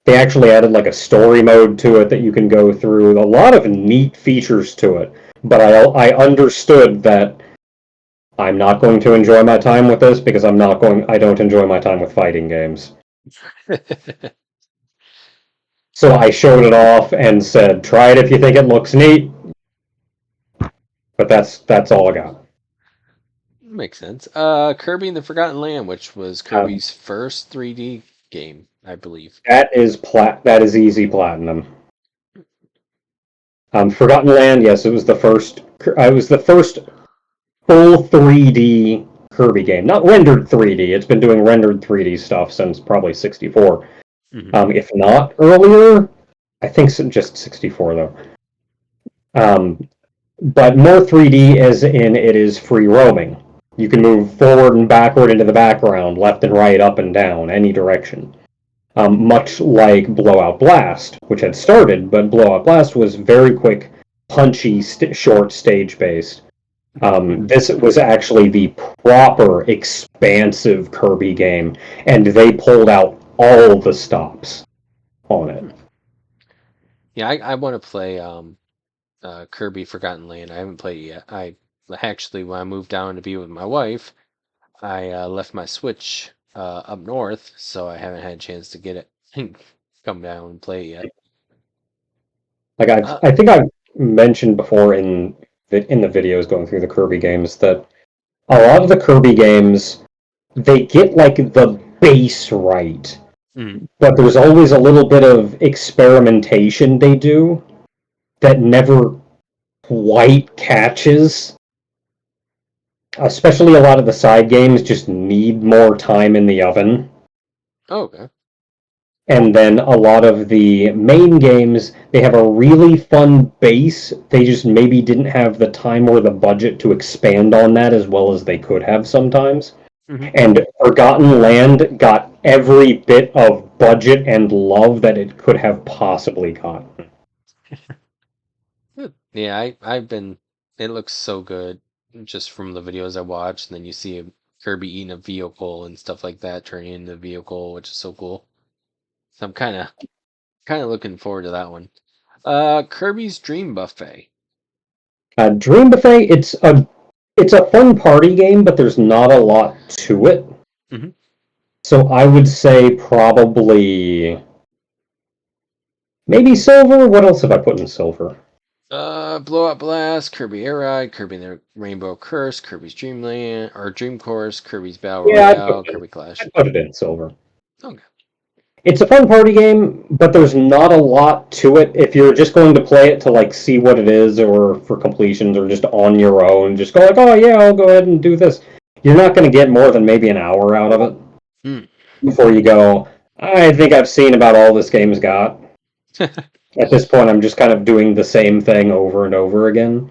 They actually added like a story mode to it that you can go through. A lot of neat features to it. But I understood that I'm not going to enjoy my time with this because I don't enjoy my time with fighting games. So I showed it off and said, try it if you think it looks neat, but that's all I got. Makes sense. Kirby and the Forgotten Land, which was Um, Kirby's first 3D game, I believe. that is easy platinum. Forgotten Land, yes, it was the first. It was the first full 3D Kirby game, not rendered 3D. It's been doing rendered 3D stuff since probably 64. Hmm. If not earlier, I think just 64 though. But more 3D as in it is free roaming. You can move forward and backward into the background, left and right, up and down, any direction. Much like Blowout Blast, which had started, but Blowout Blast was very quick, punchy, short stage based. This was actually the proper, expansive Kirby game, and they pulled out all the stops on it. Yeah, I want to play Kirby Forgotten Land. I haven't played it yet. I actually, when I moved down to be with my wife, I left my Switch up north, so I haven't had a chance to get it and come down and play it yet. Like Uh, I think I've mentioned before in the videos going through the Kirby games that a lot of the Kirby games they get like the base right, mhm. but there's always a little bit of experimentation they do that never quite catches. Especially a lot of the side games just need more time in the oven. Oh, okay. And then a lot of the main games, they have a really fun base. They just maybe didn't have the time or the budget to expand on that as well as they could have sometimes. Hmm. And Forgotten Land got every bit of budget and love that it could have possibly gotten. Yeah, I've been. It looks so good just from the videos I watched, and then you see Kirby eating a vehicle and stuff like that, turning into a vehicle, which is so cool. So I'm kind of looking forward to that one. Kirby's Dream Buffet. Dream Buffet, it's a fun party game, but there's not a lot to it. Hmm. So I would say probably maybe silver. What else have I put in silver? Blowout Blast, Kirby Air Ride, Kirby and the Rainbow Curse, Kirby's Dreamland or Dream Course, Kirby's Battle Yeah, Royale, Kirby Clash. I'd put it in silver. Okay. It's a fun party game, but there's not a lot to it. If you're just going to play it to like see what it is, or for completions, or just on your own, just go like, oh yeah, I'll go ahead and do this. You're not going to get more than maybe an hour out of it Hmm. before you go. I think I've seen about all this game's got. At this point, I'm just kind of doing the same thing over and over again.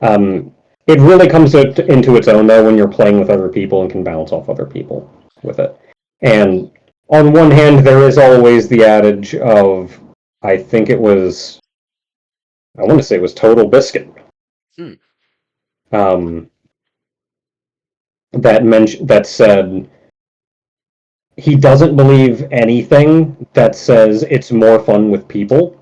Um, it really comes into its own though when you're playing with other people and can bounce off other people with it. And on one hand, there is always the adage of, I think it was, I want to say it was Total Biscuit, Hmm. um, that said he doesn't believe anything that says it's more fun with people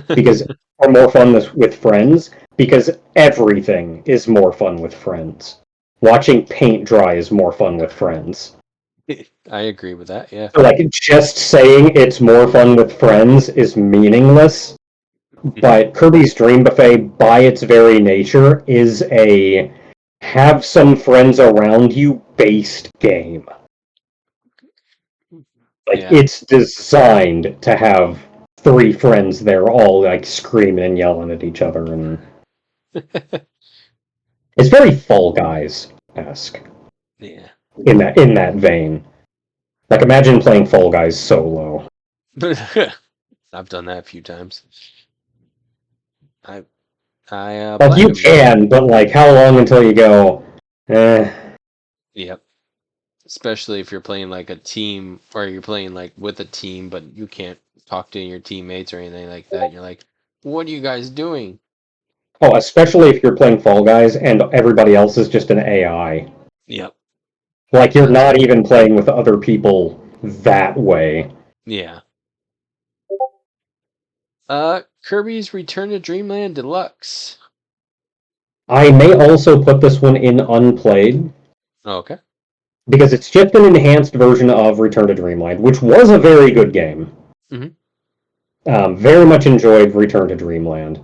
because or more fun with friends because everything is more fun with friends. Watching paint dry is more fun with friends. I agree with that. Yeah. So, like just saying it's more fun with friends is meaningless. Hmm. But Kirby's Dream Buffet, by its very nature, is a have some friends around you based game. Like Yeah. it's designed to have three friends there all like screaming and yelling at each other, and it's very Fall Guys esque Yeah. in that vein. Like imagine playing Fall Guys solo. I've done that a few times. I I Like you platinum that. can, but like how long until you go? Eh. Yep. Especially if you're playing like a team or you're playing like with a team, but you can't talk to your teammates or anything like that. And you're like, what are you guys doing? Oh, especially if you're playing Fall Guys and everybody else is just an AI. Yep. Like you're That's not even playing with other people that way. yeah. Kirby's Return to Dreamland Deluxe. I may also put this one in unplayed Okay. because it's just an enhanced version of Return to Dreamland, which was a very good game. Mhm. Very much enjoyed Return to Dreamland.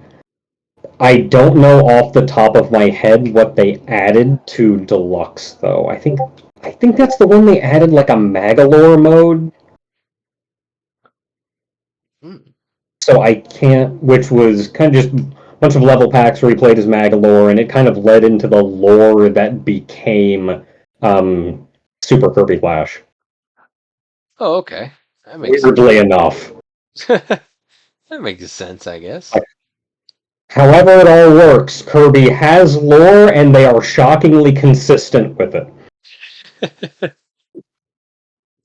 I don't know off the top of my head what they added to Deluxe though. I think that's the one they added like a Magalore mode. Mm. So I can't, which was kind of just a bunch of level packs where he played as Magalore, and it kind of led into the lore that became Super Kirby Clash. Oh, okay. That makes Weirdly enough. that makes sense, I guess. However it all works, Kirby has lore, and they are shockingly consistent with it.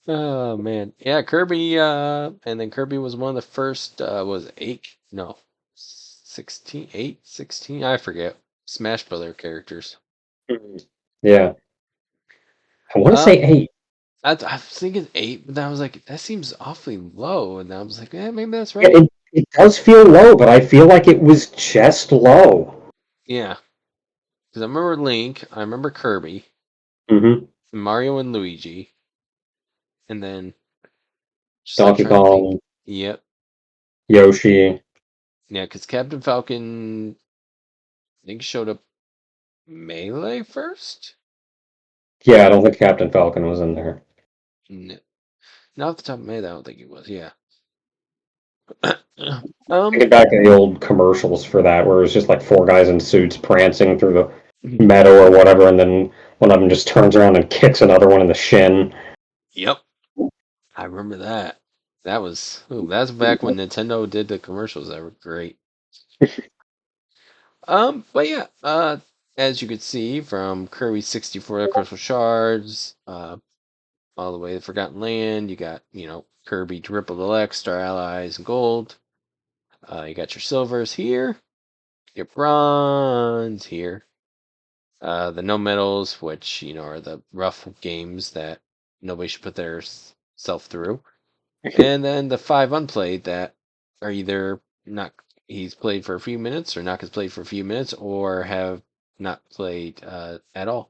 Oh man, yeah, Kirby. And then Kirby was one of the first. Was 8? No, 16, 8, 16. I forget. Smash Brother characters. Yeah. I want to Uh, say 8. I was thinking 8, but then I was like, that seems awfully low, and I was like, yeah, maybe that's Yeah, right. it does feel low, but I feel like it was just low. Yeah, because I remember Link, I remember Kirby, Mm-hmm. Mario and Luigi, and then just like Donkey trying to think. Kong, Yep, Yoshi. yeah, because Captain Falcon, I think showed up Melee first. Yeah, I don't think Captain Falcon was in there. No, not off the top of my head, I don't think it was. Yeah. Thinking back to the old commercials for that, where it was just like 4 guys in suits prancing through the meadow or whatever, and then one of them just turns around and kicks another one in the shin. Yep, I remember that. That's back when Nintendo did the commercials. That were great. But yeah, as you could see from Kirby 64 Crystal Shards, all the way to Forgotten Land, you got, Kirby Triple Deluxe, Star Allies, and Gold. You got your silvers here, your bronze here, the no medals, which, are the rough games that nobody should put their self through. And then the 5 unplayed that are either not he's played for a few minutes or Naka's played for a few minutes or have not played at all.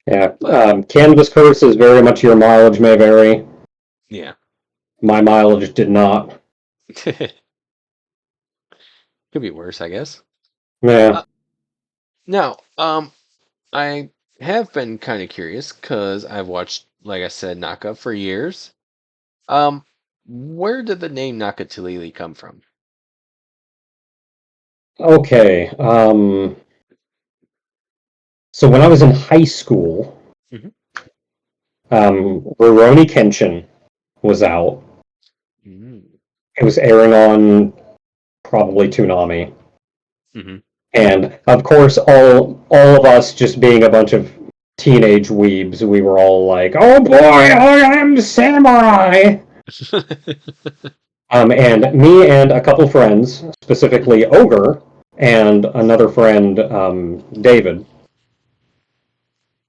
Yeah, But Canvas Curse is very much your mileage may vary. yeah. My mileage did not. Could be worse, I guess. Yeah. Uh, now, I have been kind of curious because I've watched, like I said, Naka for years. Um, where did the name Naka Teleeli come from? Okay. So when I was in high school, Hmm. Rurouni Kenshin was out. Mm-hmm. It was airing on probably Toonami. Mm-hmm. And of course, all of us just being a bunch of teenage weebs, we were all like, "Oh boy, I am samurai!" And me and a couple friends, specifically Ogre and another friend, David,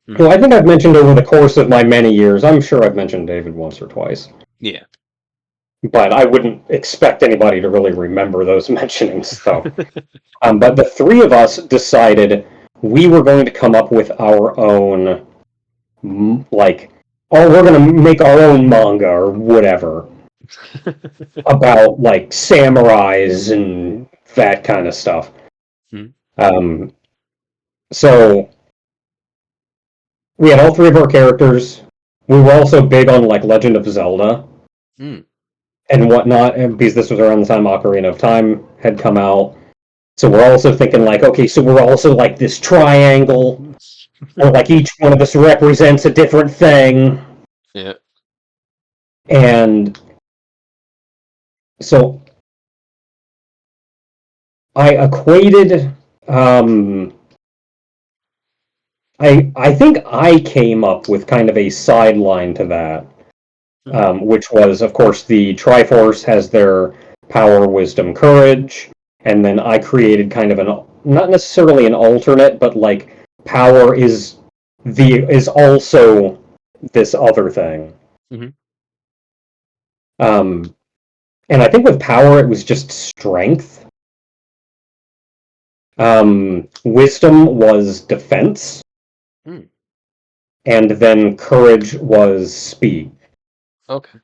who Hmm. I think I've mentioned over the course of my many years. I'm sure I've mentioned David once or twice, Yeah. but I wouldn't expect anybody to really remember those mentionings. So, but the three of us decided we were going to come up with our own, like, oh, we're going to make our own manga or whatever about like samurais and that kind of stuff. Hmm. Um, so we had all three of our characters. We were also big on like Legend of Zelda Mm. and whatnot, and because this was around the time Ocarina of Time had come out. So we're also thinking like, okay, so we're also like this triangle, or like each one of us represents a different thing, Yeah. and so I equated. I think I came up with kind of a sideline to that, Mhm. which was, of course, the Triforce has their power, wisdom, courage, and then I created kind of not necessarily an alternate, but like power is also this other thing. Mhm. Um, and I think with power it was just strength. Wisdom was defense, Mm. and then courage was speed. Okay.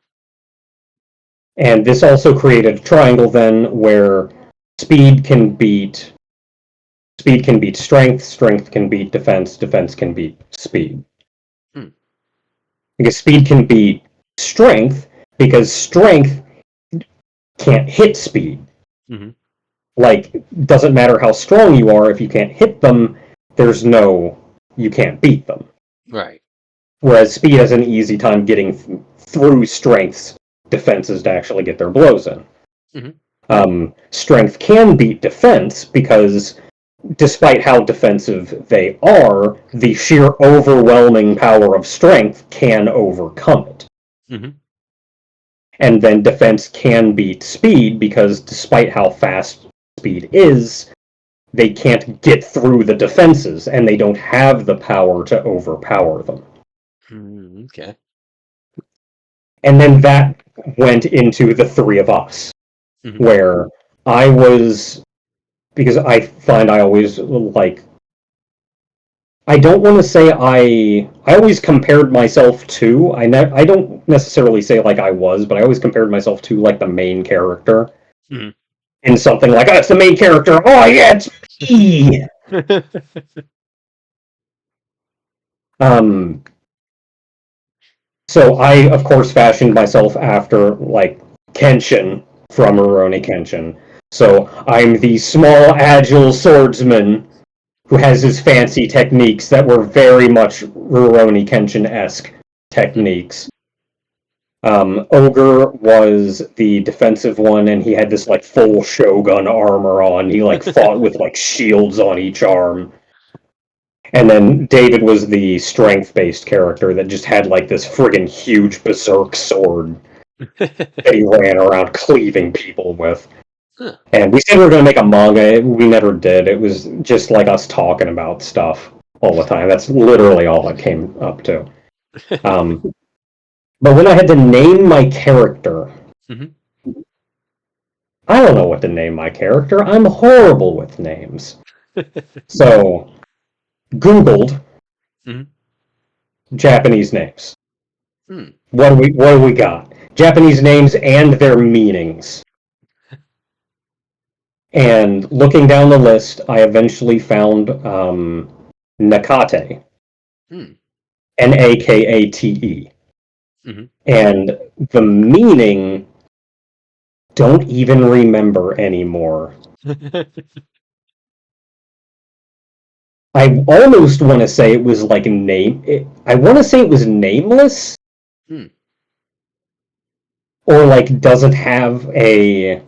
And this also created a triangle then where speed can beat speed can beat strength, strength can beat defense, defense can beat speed. Mm. Because speed can beat strength because strength can't hit speed. Mhm. Like, doesn't matter how strong you are, if you can't hit them, you can't beat them. Right. Whereas speed has an easy time getting through strength's defenses to actually get their blows in. Mhm. Strength can beat defense because despite how defensive they are, the sheer overwhelming power of strength can overcome it. Mhm. And then defense can beat speed because despite how fast speed is, they can't get through the defenses and they don't have the power to overpower them. Okay. And then that went into the three of us, Mhm. where I was, because I find I always like, I don't want to say I always compared myself to, I don't necessarily say like I was, but I always compared myself to like the main character Mhm. in something like, oh, it's the main character, oh yeah, it's me! Um, so I, of course, fashioned myself after, like, Kenshin from Mhm. Rurouni Kenshin. So I'm the small, agile swordsman who has his fancy techniques that were very much Rurouni Kenshin-esque Mhm. techniques. Ogre was the defensive one, and he had this, like, full Shogun armor on. He, like, fought with, like, shields on each arm. And then David was the strength-based character that just had like this friggin' huge berserk sword that he ran around cleaving people with. Huh. And we said we were going to make a manga. We never did. It was just like us talking about stuff all the time. That's literally all it came up to. Um, but when I had to name my character, Mhm. I don't know what to name my character. I'm horrible with names. So, Googled Mhm. Japanese names. Mm. What do we got? Japanese names and their meanings. And looking down the list, I eventually found Nakate, Mm. Nakate. Mhm. And the meaning, don't even remember anymore. I almost want to say it was like I want to say it was nameless, Mm. or like doesn't have a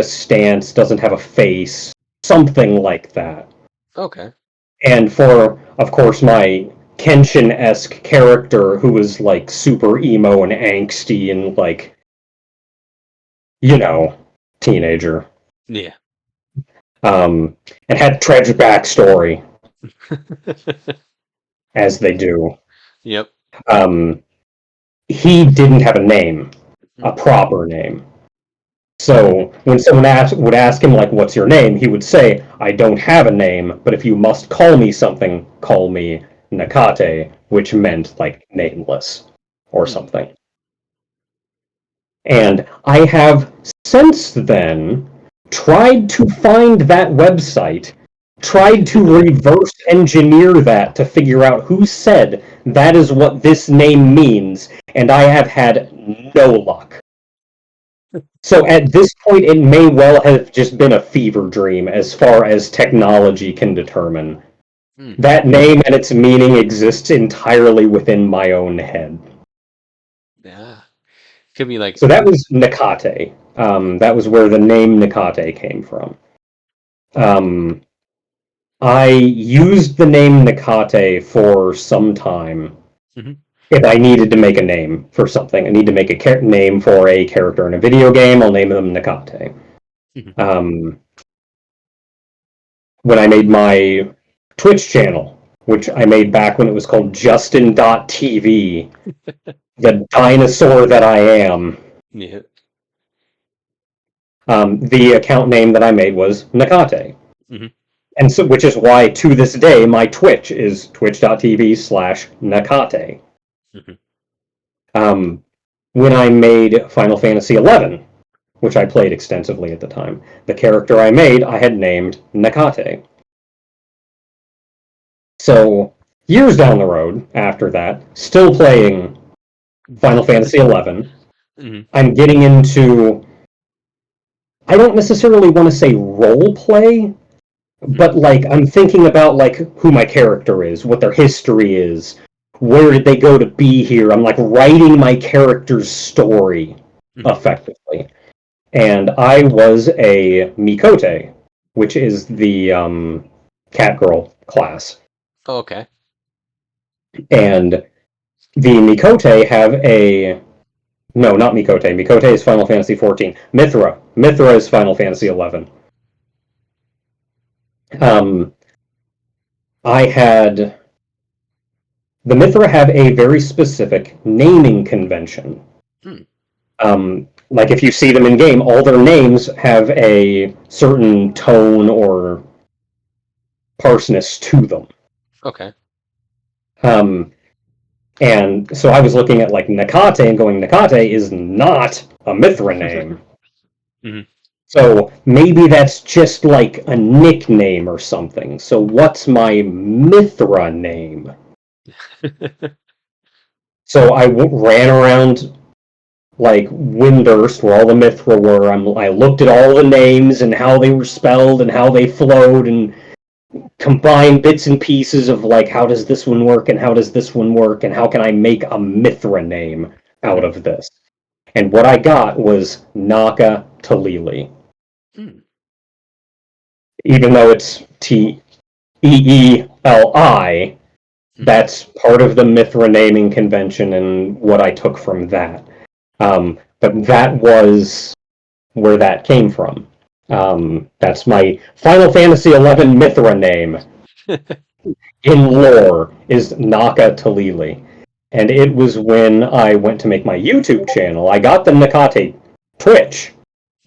stance, doesn't have a face, something like that. Okay. And for, of course, my Kenshin-esque character who was like super emo and angsty and like, you know, teenager, Yeah. um, and had tragic backstory as they do. Yep. Um, he didn't have a name, a Mm. proper name. So when someone would ask him like, "What's your name?" he would say, "I don't have a name, but if you must call me something, call me Nakate," which meant like nameless or Mm. something. And I have since then tried to find that website, tried to reverse engineer that to figure out who said that is what this name means, and I have had no luck. So at this point, it may well have just been a fever dream as far as technology can determine. Mm. That name and its meaning exists entirely within my own head. Yeah. Could be like. So that was Nakate. That was where the name Nakate came from. Um, I used the name Nakate for some time. Mhm. If I needed to make a name for something, I need to make a name for a character in a video game, I'll name them Nakate. Mhm. Um, when I made my Twitch channel, which I made back when it was called Justin.tv, the dinosaur that I am, Yeah. the account name that I made was Nakate. Mhm. And so, which is why to this day my Twitch is twitch.tv/Nakate. Mhm. Um, when I made Final Fantasy XI, which I played extensively at the time, the character I made I had named Nakate. So years down the road after that, still playing Final Fantasy XI, Mhm. I'm getting into, I don't necessarily want to say role play, Mhm. but like I'm thinking about like who my character is, what their history is, where did they go to be here. I'm like writing my character's story Mhm. effectively. And I was a Mikote, which is the Catgirl class. Okay. And the Mikote have a, no, not Mikote. Mikote is Final Fantasy 14. Mithra. Mithra is Final Fantasy 11. Um, I had the Mithra have a very specific naming convention. Hmm. Like if you see them in game, all their names have a certain tone or parseness to them. Okay. Um, and so I was looking at like Nakate and going, Nakate is not a Mithra name. Mhm. So maybe that's just like a nickname or something. So what's my Mithra name? So ran around like Windurst, where all the Mithra were. I looked at all the names and how they were spelled and how they flowed and combined bits and pieces of like how does this one work and how does this one work and how can I make a Mithra name out Mhm. of this. And what I got was Naka Teleeli. Hmm. Even though it's Teeli, Mhm. that's part of the Mithra naming convention and what I took from that. But that was where that came from. That's my Final Fantasy XI Mithra name in lore is Naka Teleeli. And it was when I went to make my YouTube channel. I got the Nakate Twitch,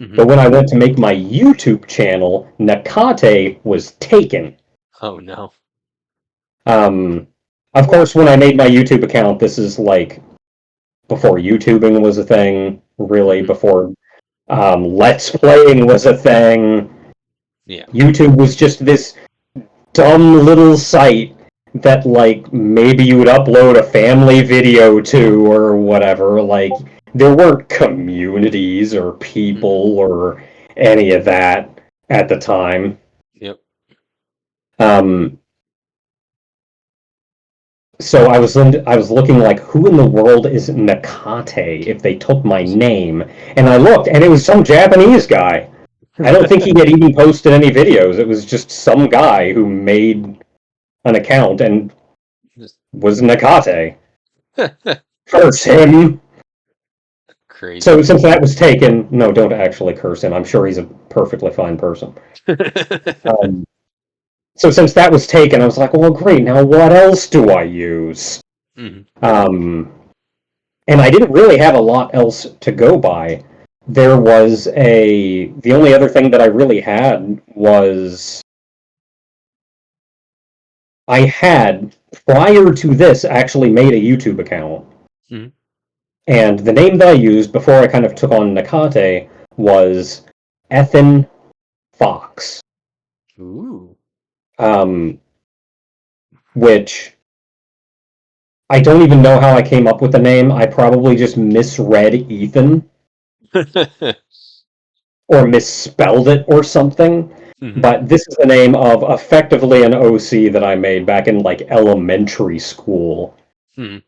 Mhm. but when I went to make my YouTube channel, Nakate was taken. Oh no. Um, of course, when I made my YouTube account, this is like before YouTubing was a thing, really, Mhm. before Let's Playing was a thing. Yeah. YouTube was just this dumb little site that, like, maybe you would upload a family video to or whatever. Like, there weren't communities or Mhm. people or any of that at the time. Yep. Um, So I was looking like who in the world is Nakate if they took my name, and I looked and it was some Japanese guy. I don't think he had even posted any videos. It was just some guy who made an account and Just was Nakate. Curse him. So crazy. since that was taken, no, don't actually curse him. I'm sure he's a perfectly fine person. Um, so since that was taken, I was like, well, great. Now what else do I use? Mhm. Um, and I didn't really have a lot else to go by. The only other thing that I really had was I had prior to this actually made a YouTube account, Mhm. and the name that I used before I kind of took on Nakate was Ethan Fox, Ooh. um, which I don't even know how I came up with the name. I probably just misread Ethan or misspelled it or something. Mhm. But this is the name of effectively an OC that I made back in like elementary school. Mhm.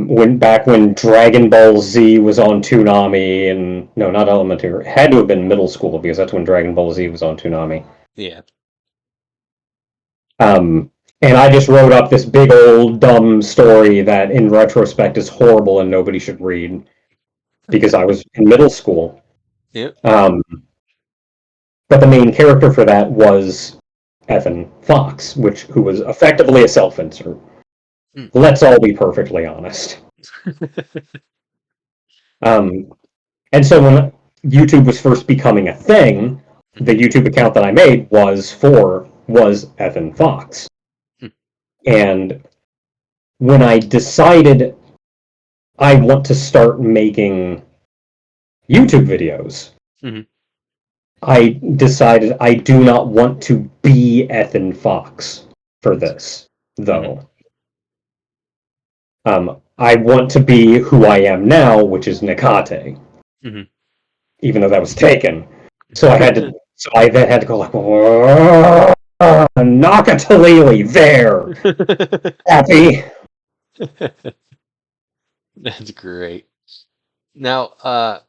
When Dragon Ball Z was on Toonami, and no, not elementary, it had to have been middle school because that's when Dragon Ball Z was on Toonami. Yeah. Um, And I just wrote up this big old dumb story that in retrospect is horrible and nobody should read because I was in middle school. Yep. Um, but the main character for that was Evan Fox, who was effectively a self-insert. Mm. Let's all be perfectly honest. Um, and so when YouTube was first becoming a thing, the YouTube account that I made was Evan Fox. And when I decided I want to start making YouTube videos, I decided I do not want to be Ethan Fox for this, though. I want to be who I am now, which is Nakate, even though that was taken. So I then had to go like, Naka Teleeli, there, happy. That's great. Now,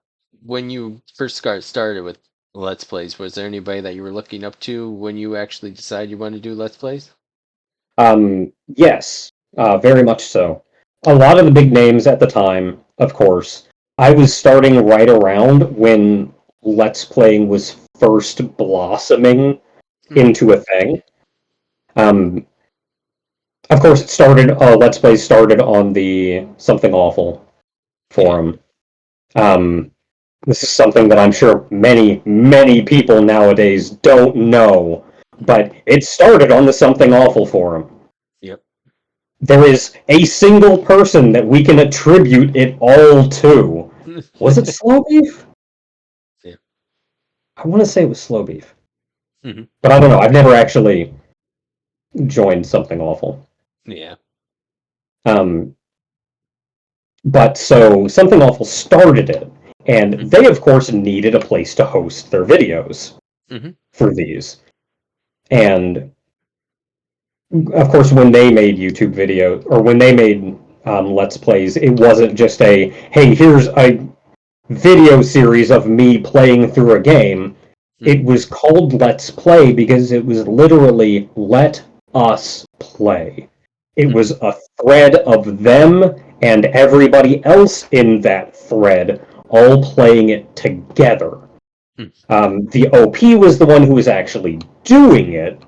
when you first started with Let's Plays, was there anybody that you were looking up to when you actually decided you wanted to do Let's Plays? Yes, very much so. A lot of the big names at the time, of course. I was starting right around when Let's Playing was first blossoming into a thing. Of course, Let's Play started on the Something Awful forum. This is something that I'm sure many, many people nowadays don't know, but it started on the Something Awful forum. Yep. There is a single person that we can attribute it all to. Was it Slow Beef? Yeah. I want to say it was Slow Beef. Mm-hmm. But I don't know. I've never actually joined Something Awful. Yeah. But so Something Awful started it, and they, of course, needed a place to host their videos for these. And of course, when they made YouTube videos, or when they made Let's Plays, it wasn't just a, hey, here's a video series of me playing through a game. It was called Let's Play because it was literally let us play. It was a thread of them and everybody else in that thread all playing it together. The OP was the one who was actually doing it,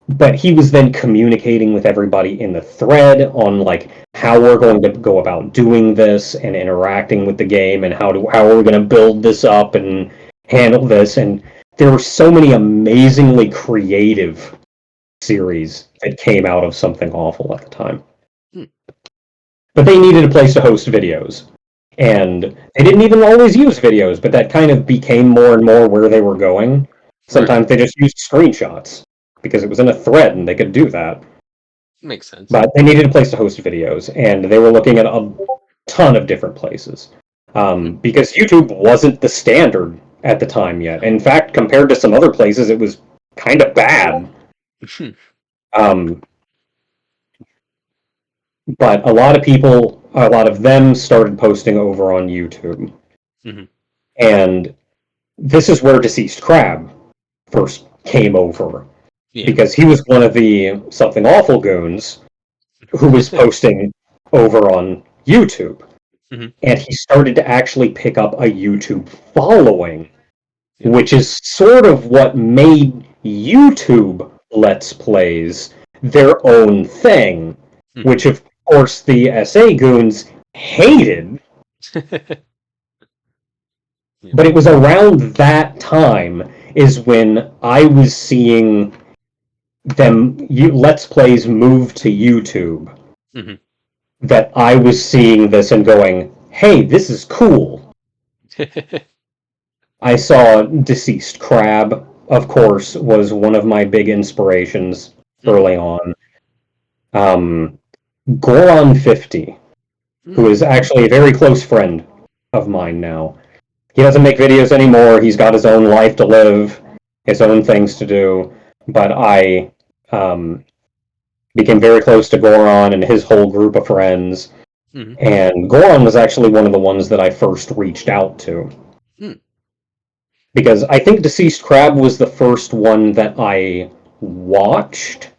but he was then communicating with everybody in the thread on like how we're going to go about doing this and interacting with the game and how are we going to build this up and handle this. And there were so many amazingly creative series that came out of Something Awful at the time. But they needed a place to host videos. And they didn't even always use videos, but that kind of became more and more where they were going. Sometimes they just used screenshots because it was in a thread and they could do that. Makes sense. But they needed a place to host videos, and they were looking at a ton of different places. Because YouTube wasn't the standard at the time yet. In fact, compared to some other places, it was kind of bad. But a lot of them started posting over on YouTube. And this is where Deceased Crab first came over. Yeah. Because he was one of the Something Awful goons who was posting over on YouTube. And he started to actually pick up a YouTube following, which is sort of what made YouTube Let's Plays their own thing, which of course the SA goons hated. But it was around that time is when I was seeing Let's Plays move to YouTube, that I was seeing this and going, hey, this is cool. I saw Deceased Crab, of course, was one of my big inspirations early on. Goron50, who is actually a very close friend of mine now. He doesn't make videos anymore. He's got his own life to live, his own things to do. But I became very close to Goron and his whole group of friends. And Goron was actually one of the ones that I first reached out to. Because I think Deceased Crab was the first one that I watched.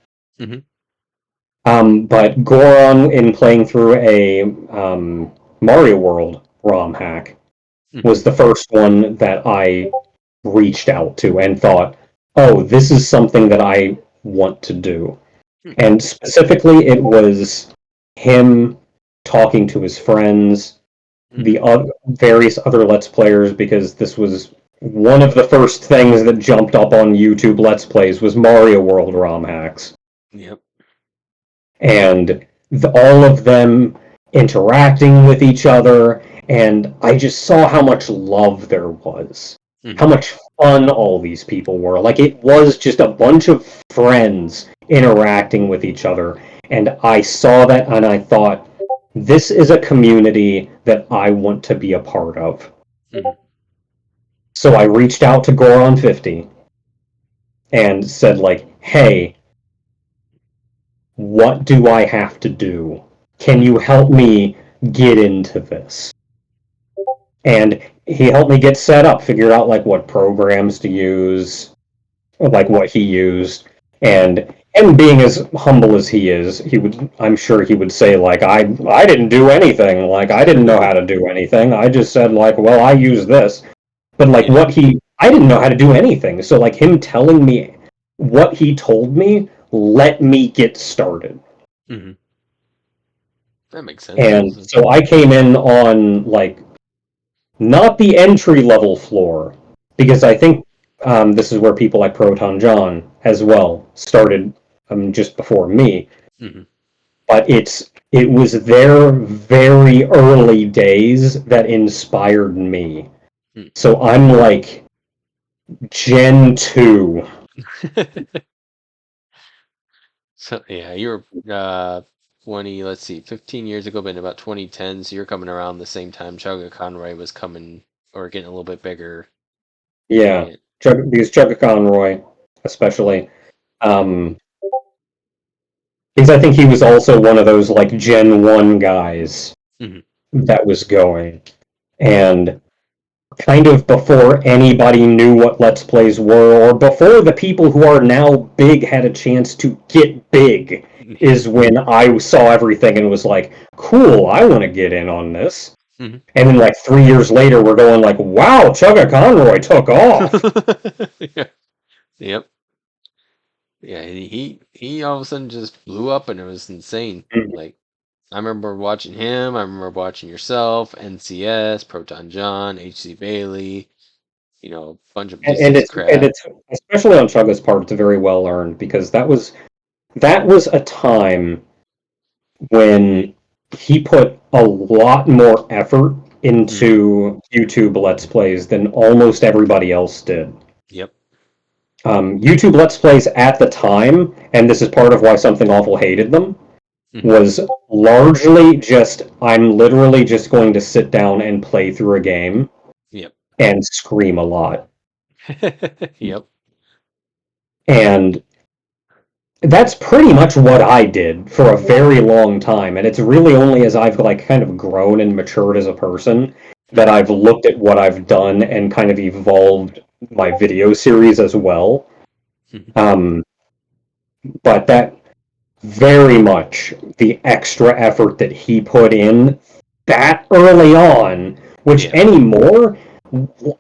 But Goron, in playing through a Mario World ROM hack, Mhm. was the first one that I reached out to and thought, oh, this is something that I want to do. Mhm. And specifically, it was him talking to his friends, Mhm. the various other Let's Players, because this was one of the first things that jumped up on YouTube Let's Plays was Mario World ROM hacks. Yep. And all of them interacting with each other, and I just saw how much love there was, how Mhm. much fun all these people were. Like, it was just a bunch of friends interacting with each other, and I saw that and I thought, this is a community that I want to be a part of. Mhm. So I reached out to Goron50 and said, like, hey, what do I have to do? Can you help me get into this? And he helped me get set up, figured out like what programs to use, like what he used, Mhm. and being as humble as he is, he would, I'm sure he would say like, I didn't do anything, like I didn't know how to do anything. I just said like, well, I use this. But like Yeah. I didn't know how to do anything. So like him telling me what he told me let me get started. Mhm. That makes sense. And so I came in on like not the entry level floor, because I think this is where people like Proton John as well started just before me. Mhm. But it was their very early days that inspired me. Mhm. So I'm like Gen 2. So yeah, you were 20, let's see, 15 years ago, but in about 2010, so you're coming around the same time Chugga Conroy was coming or getting a little bit bigger. Yeah, And because Chugga Conroy, especially, um, because I think he was also one of those like Gen 1 guys Mhm. that was going. And kind of before anybody knew what Let's Plays were, or before the people who are now big had a chance to get big, Yeah. is when I saw everything and was like, cool, I want to get in on this. Mhm. And then like 3 years later, we're going like, wow, Chugga Conroy took off. Yeah. Yep. Yeah, he all of a sudden just blew up and it was insane. Like I remember watching him, I remember watching yourself, NCS, Proton John, HC Bailey, a bunch of just And his and crap. it's especially on Chugga's part, it's very well earned because that was a time when he put a lot more effort Mhm. into YouTube Let's Plays than almost everybody else did. Yep. YouTube Let's Plays at the time, and this is part of why Something Awful hated them, Mhm. was largely just I'm literally just going to sit down and play through a game Yep. and scream a lot. Yep. And that's pretty much what I did for a very long time, and it's really only as I've like kind of grown and matured as a person that Mhm. I've looked at what I've done and kind of evolved my video series as well. Mhm. Um, but that very much the extra effort that he put in that early on, which Yeah. anymore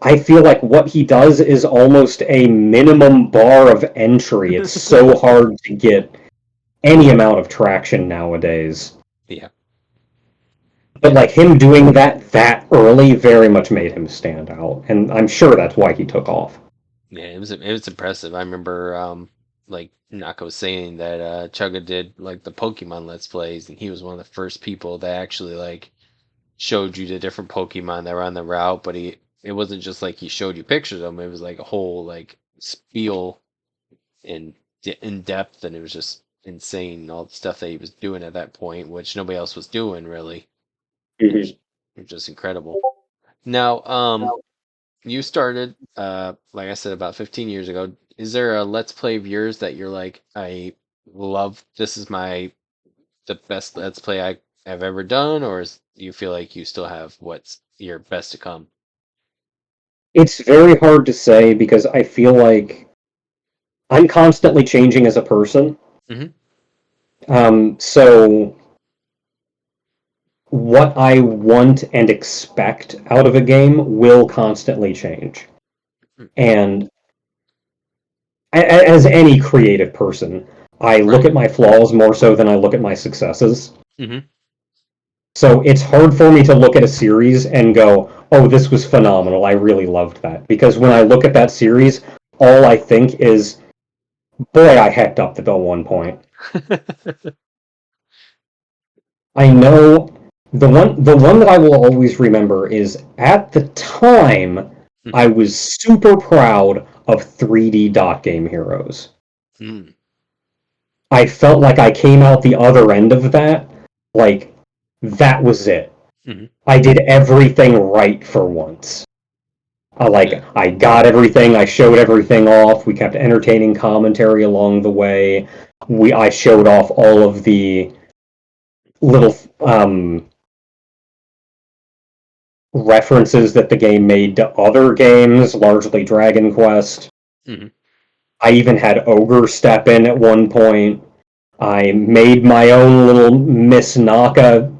I feel like what he does is almost a minimum bar of entry. It's so hard to get any amount of traction nowadays. Yeah. But Yeah. like him doing that early very much made him stand out, and I'm sure that's why he took off. Yeah, it was impressive. I remember like Naka was saying that Chugga did like the Pokemon Let's Plays and he was one of the first people that actually like showed you the different Pokemon that were on the route, but it wasn't just like he showed you pictures of them, it was like a whole like spiel in in depth and it was just insane all the stuff that he was doing at that point, which nobody else was doing really. It was, Mhm. it was just incredible. Now, you started, like I said, about 15 years ago. Is there a Let's Play of yours that you're like, I love, this is the best Let's Play I've ever done, or do you feel like you still have what's your best to come? It's very hard to say because I feel like I'm constantly changing as a person. Hmm. So what I want and expect out of a game will constantly change. And as any creative person, I look Right. at my flaws more so than I look at my successes. Hmm. So it's hard for me to look at a series and go, oh, this was phenomenal. I really loved that. Because when I Right. look at that series, all I think is, boy, I hecked up at one point. I know the one that I will always remember is at the time I Hmm. was super proud of 3D dot game heroes. Hmm. I felt like I came out the other end of that, like that was it. Hmm. I did everything right for once. Yeah. I got everything, I showed everything off. We kept entertaining commentary along the way. I showed off all of the little references that the game made to other games, largely Dragon Quest. Hmm. I even had Ogre step in at one point. I made my own little Miss Naka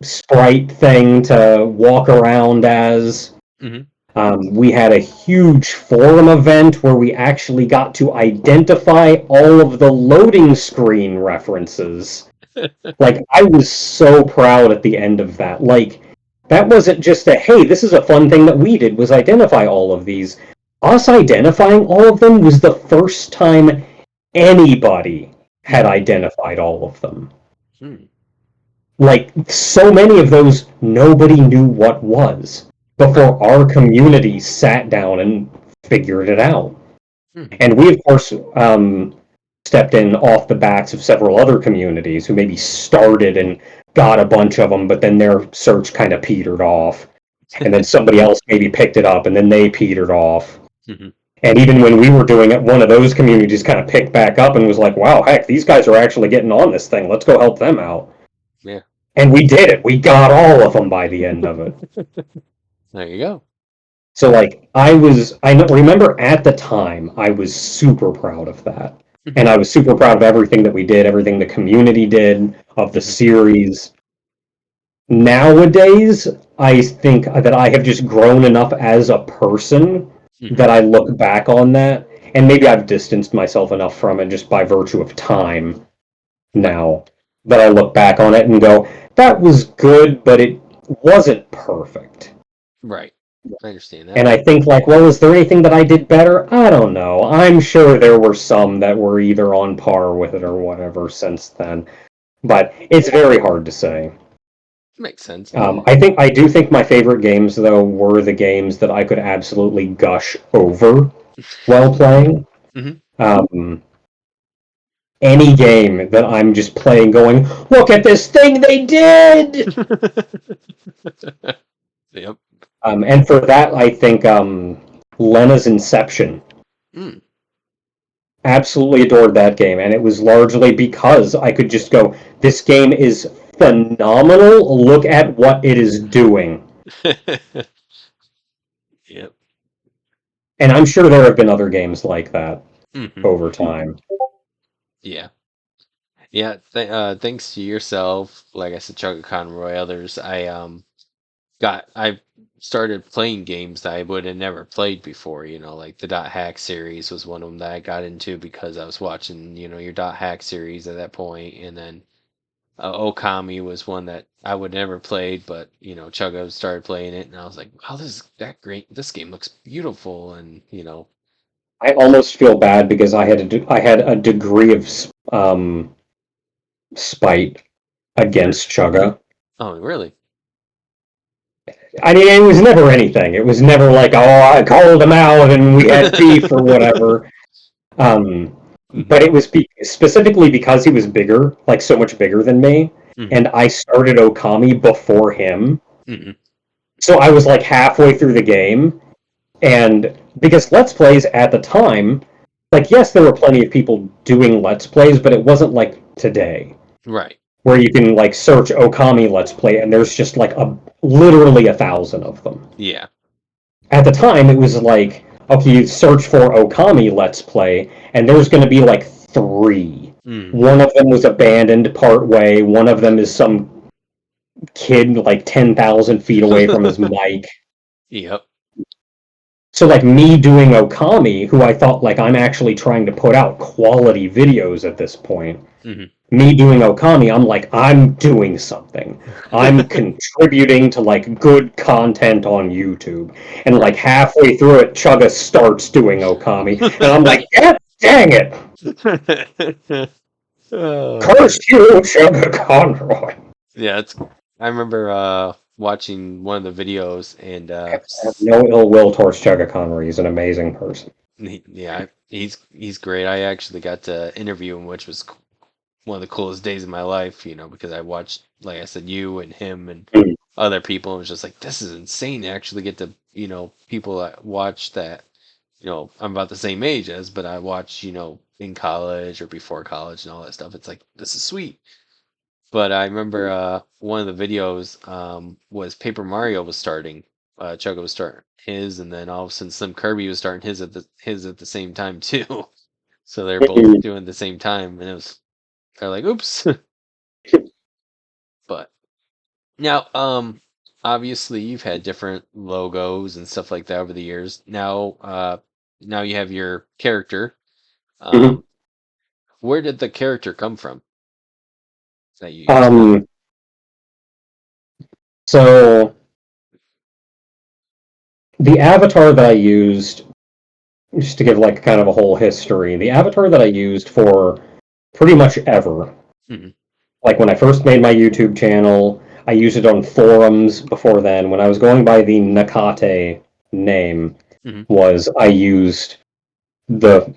sprite thing to walk around as. Hmm. We had a huge forum event where we actually got to identify all of the loading screen references. Like, I was so proud at the end of that. Like, that wasn't just a, hey, this is a fun thing that we did, was identify all of these. Us identifying all of them was the first time anybody had Hmm. identified all of them. Hmm. Like, so many of those, nobody knew what was Right. before our community sat down and figured it out. Hmm. And we, of course, stepped in off the backs of several other communities who maybe started and got a bunch of them, but then their search kind of petered off. And then somebody else maybe picked it up, and then they petered off. Hmm. And even when we were doing it, one of those communities kind of picked back up and was like, wow, heck, these guys are actually getting on this thing. Let's go help them out. Yeah. And we did it. We got all of them by the end of it. There you go. So, like, remember at the time, I was super proud of that. And Hmm. I was super proud of everything that we did, everything the community did, of the Hmm. series. Nowadays, I think that I have just grown enough as a person Hmm. that I look back on that, and maybe I've distanced myself enough from it just by virtue of time Right. now that I look back on it and go, that was good, but it wasn't perfect. Right. I understand that. And I think, like, well, is there anything that I did better? I don't know. I'm sure there were some that were either on par with it or whatever since then. But it's very hard to say. Makes sense. I do think my favorite games though were the games that I could absolutely gush over while playing. Hmm. Um, any game that I'm just playing, going, look at this thing they did. Yep. And for that, I think Lena's Inception. Mm. Absolutely adored that game, and it was largely because I could just go, this game is phenomenal. Look at what it is doing. Yep. And I'm sure there have been other games like that Hmm. over time. Yeah. Yeah. Thanks to yourself, like I said, Chugga Conroy, others, I started playing games that I would have never played before. Like the Dot Hack series was one of them that I got into because I was watching, your Dot Hack series at that point, and then Okami was one that I would never played, but Chugga started playing it, and I was like, "Wow, this is that great! This game looks beautiful." And I almost feel bad because I had a degree of spite against Chugga. oh, really? I mean, it was never anything. It was never like, oh, I called him out and we had beef or whatever. Um, Hmm. but it was specifically because he was bigger, like so much bigger than me, Hmm. and I started Okami before him. Hmm. So I was like halfway through the game, and because Let's Plays at the time, like, yes, there were plenty of people doing Let's Plays, but it wasn't like today, Right. where you can like search Okami Let's Play and there's just like literally 1,000 of them. Yeah. At the time, it was like, okay, you search for Okami Let's Play, and there's going to be like three. Mm. One of them was abandoned part way. One of them is some kid like 10,000 feet away from his mic. Yep. So like me doing Okami, who I thought like I'm actually trying to put out quality videos at this point. Hmm. Me doing Okami, I'm like, I'm doing something. I'm contributing to like good content on YouTube. And like Right. halfway through it, Chugga starts doing Okami. And I'm like, God dang it! Oh Curse man. you, Chugga Conroy. Yeah, it's I remember watching one of the videos and I have no ill will towards Chugga Conroy. He's an amazing person. yeah, he's great. I actually got to interview him, which was one of the coolest days of my life, because I watched, like I said, you and him and Mm. other people, and it was just like, this is insane to actually get to, people that watch that, I'm about the same age as, but I watch, in college or before college and all that stuff. It's like, this is sweet. But I remember one of the videos was Paper Mario was starting. Chugga was starting his, and then all of a sudden Slim Kirby was starting his at the same time too. So they're both Mm. doing it at the same time, and they're like, oops. But now, obviously you've had different logos and stuff like that over the years. Now you have your character. Mhm. Um, where did the character come from that you use now? Um, so the avatar that I used, just to give like kind of a whole history, the avatar that I used for pretty much ever, Hmm. like when I first made my YouTube channel, I used it on forums before then. When I was going by the Nakate name, Hmm. was I used the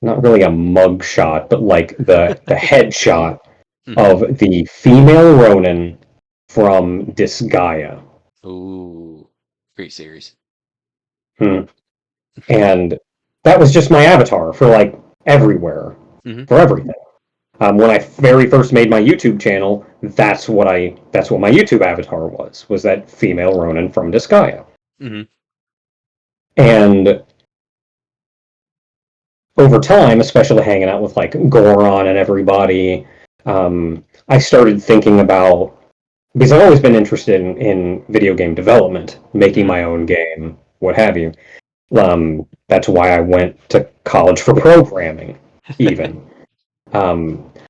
not really a mug shot, but like the headshot Hmm. of the female Ronin from Disgaea. Ooh, great series. Hmm. And that was just my avatar for like everywhere, Hmm. for everything. When I very first made my YouTube channel, that's what my YouTube avatar was that female Ronin from Disgaea. Hmm. And over time, especially hanging out with like Goron and everybody, I started thinking about, because I've always been interested in video game development, making Hmm. my own game, what have you. That's why I went to college for programming, even.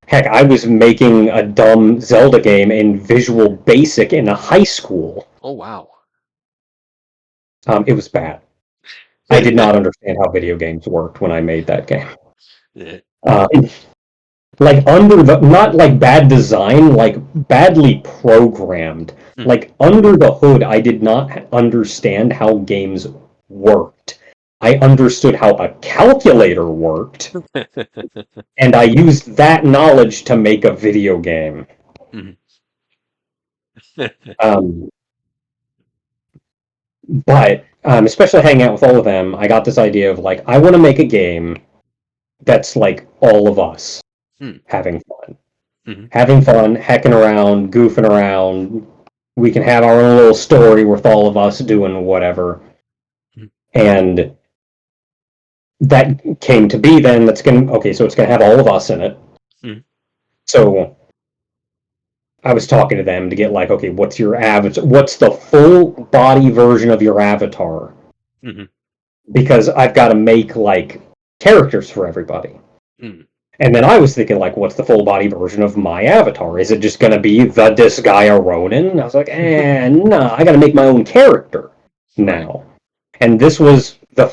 Heck, I was making a dumb Zelda game in Visual Basic in high school. Oh wow. It was bad. I did not understand how video games worked when I made that game. Yeah. Um, like under the not like bad design, like badly programmed. Mhm. Like under the hood, I did not understand how games worked. I understood how a calculator worked, and I used that knowledge to make a video game. Mhm. Um, but especially hanging out with all of them, I got this idea of like I want to make a game that's like all of us Mm. having fun, Mhm. hecking around, goofing around. We can have our own little story with all of us doing whatever, Mhm. and that came to be. Then that's gonna okay, so it's gonna have all of us in it. Mhm. So I was talking to them to get like, okay, what's your avatar? What's the full body version of your avatar? Mhm. Because I've got to make like characters for everybody. Mhm. And then I was thinking, like, what's the full body version of my avatar? Is it just going to be the Disgaea Ronin? And I was like, no, I got to make my own character Right. now. And this was the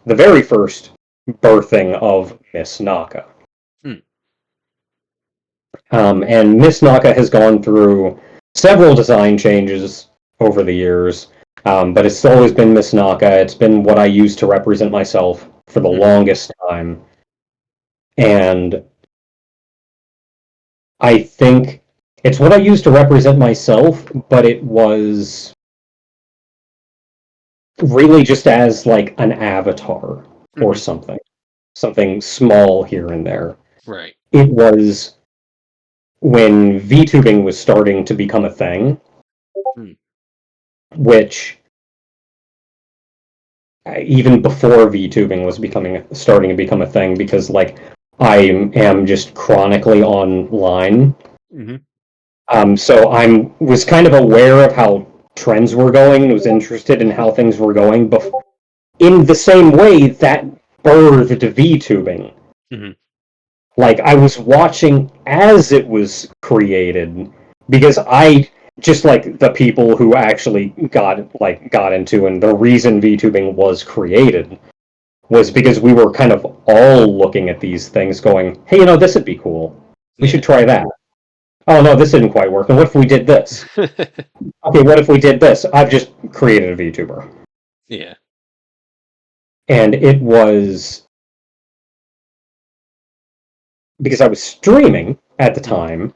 very first birthing of Miss Naka. Mm. And Miss Naka has gone through several design changes over the years, but it's always been Miss Naka. It's been what I use to represent myself for the Mhm. longest time. And I think it's what I use to represent myself, but it was really just as like an avatar or Mhm. something small here and there. Right. It was when VTubing was starting to become a thing, Mm. which even before VTubing was starting to become a thing, because like I am just chronically online. Hmm. So I was kind of aware of how trends were going, was interested in how things were going, in the same way that birthed VTubing. Hmm. Like I was watching as it was created, because I just like the people who actually got into, and the reason VTubing was created was because we were kind of all looking at these things going, hey, this would be cool. We Yeah. should try that. Oh no, this didn't quite work. And what if we did this? Okay, what if we did this? I've just created a VTuber. Yeah. And it was because I was streaming at the Hmm. time,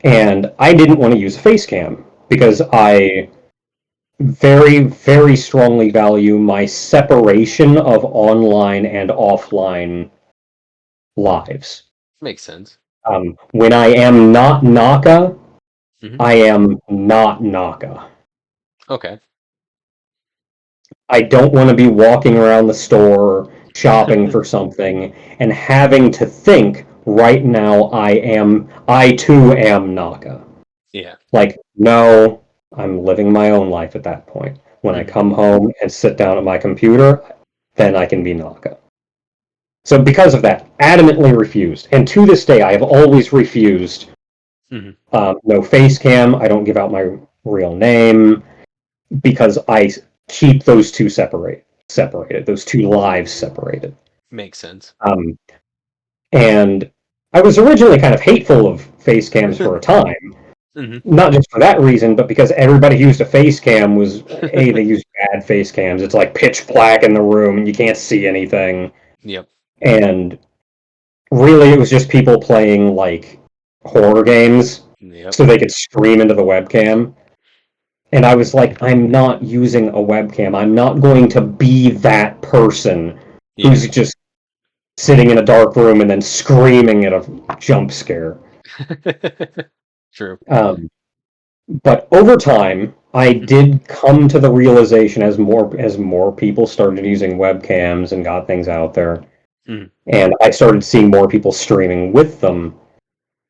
and I didn't want to use a face cam because I very, very strongly value my separation of online and offline lives. Makes sense. When I am not Naka, Hmm. I am not Naka. Okay. I don't want to be walking around the store shopping for something and having to think right now I too am Naka. Yeah. Like, no, I'm living my own life at that point. When I Hmm. come home and sit down at my computer, then I can be Naka. So because of that, adamantly refused. And to this day, I have always refused. Hmm. No face cam. I don't give out my real name because I keep those two separated, those two lives separated. Makes sense. Um, and I was originally kind of hateful of face cams for a time, Hmm. not just for that reason, but because everybody who used a face cam was they used bad face cams. It's like pitch black in the room and you can't see anything. Yep. And really, it was just people playing like horror games Yep. so they could scream into the webcam. And I was like, I'm not using a webcam. I'm not going to be that person Yeah. who's just sitting in a dark room and then screaming at a jump scare. True. Um, but over time, I Hmm. did come to the realization as more people started using webcams and got things out there, Hmm. and I started seeing more people streaming with them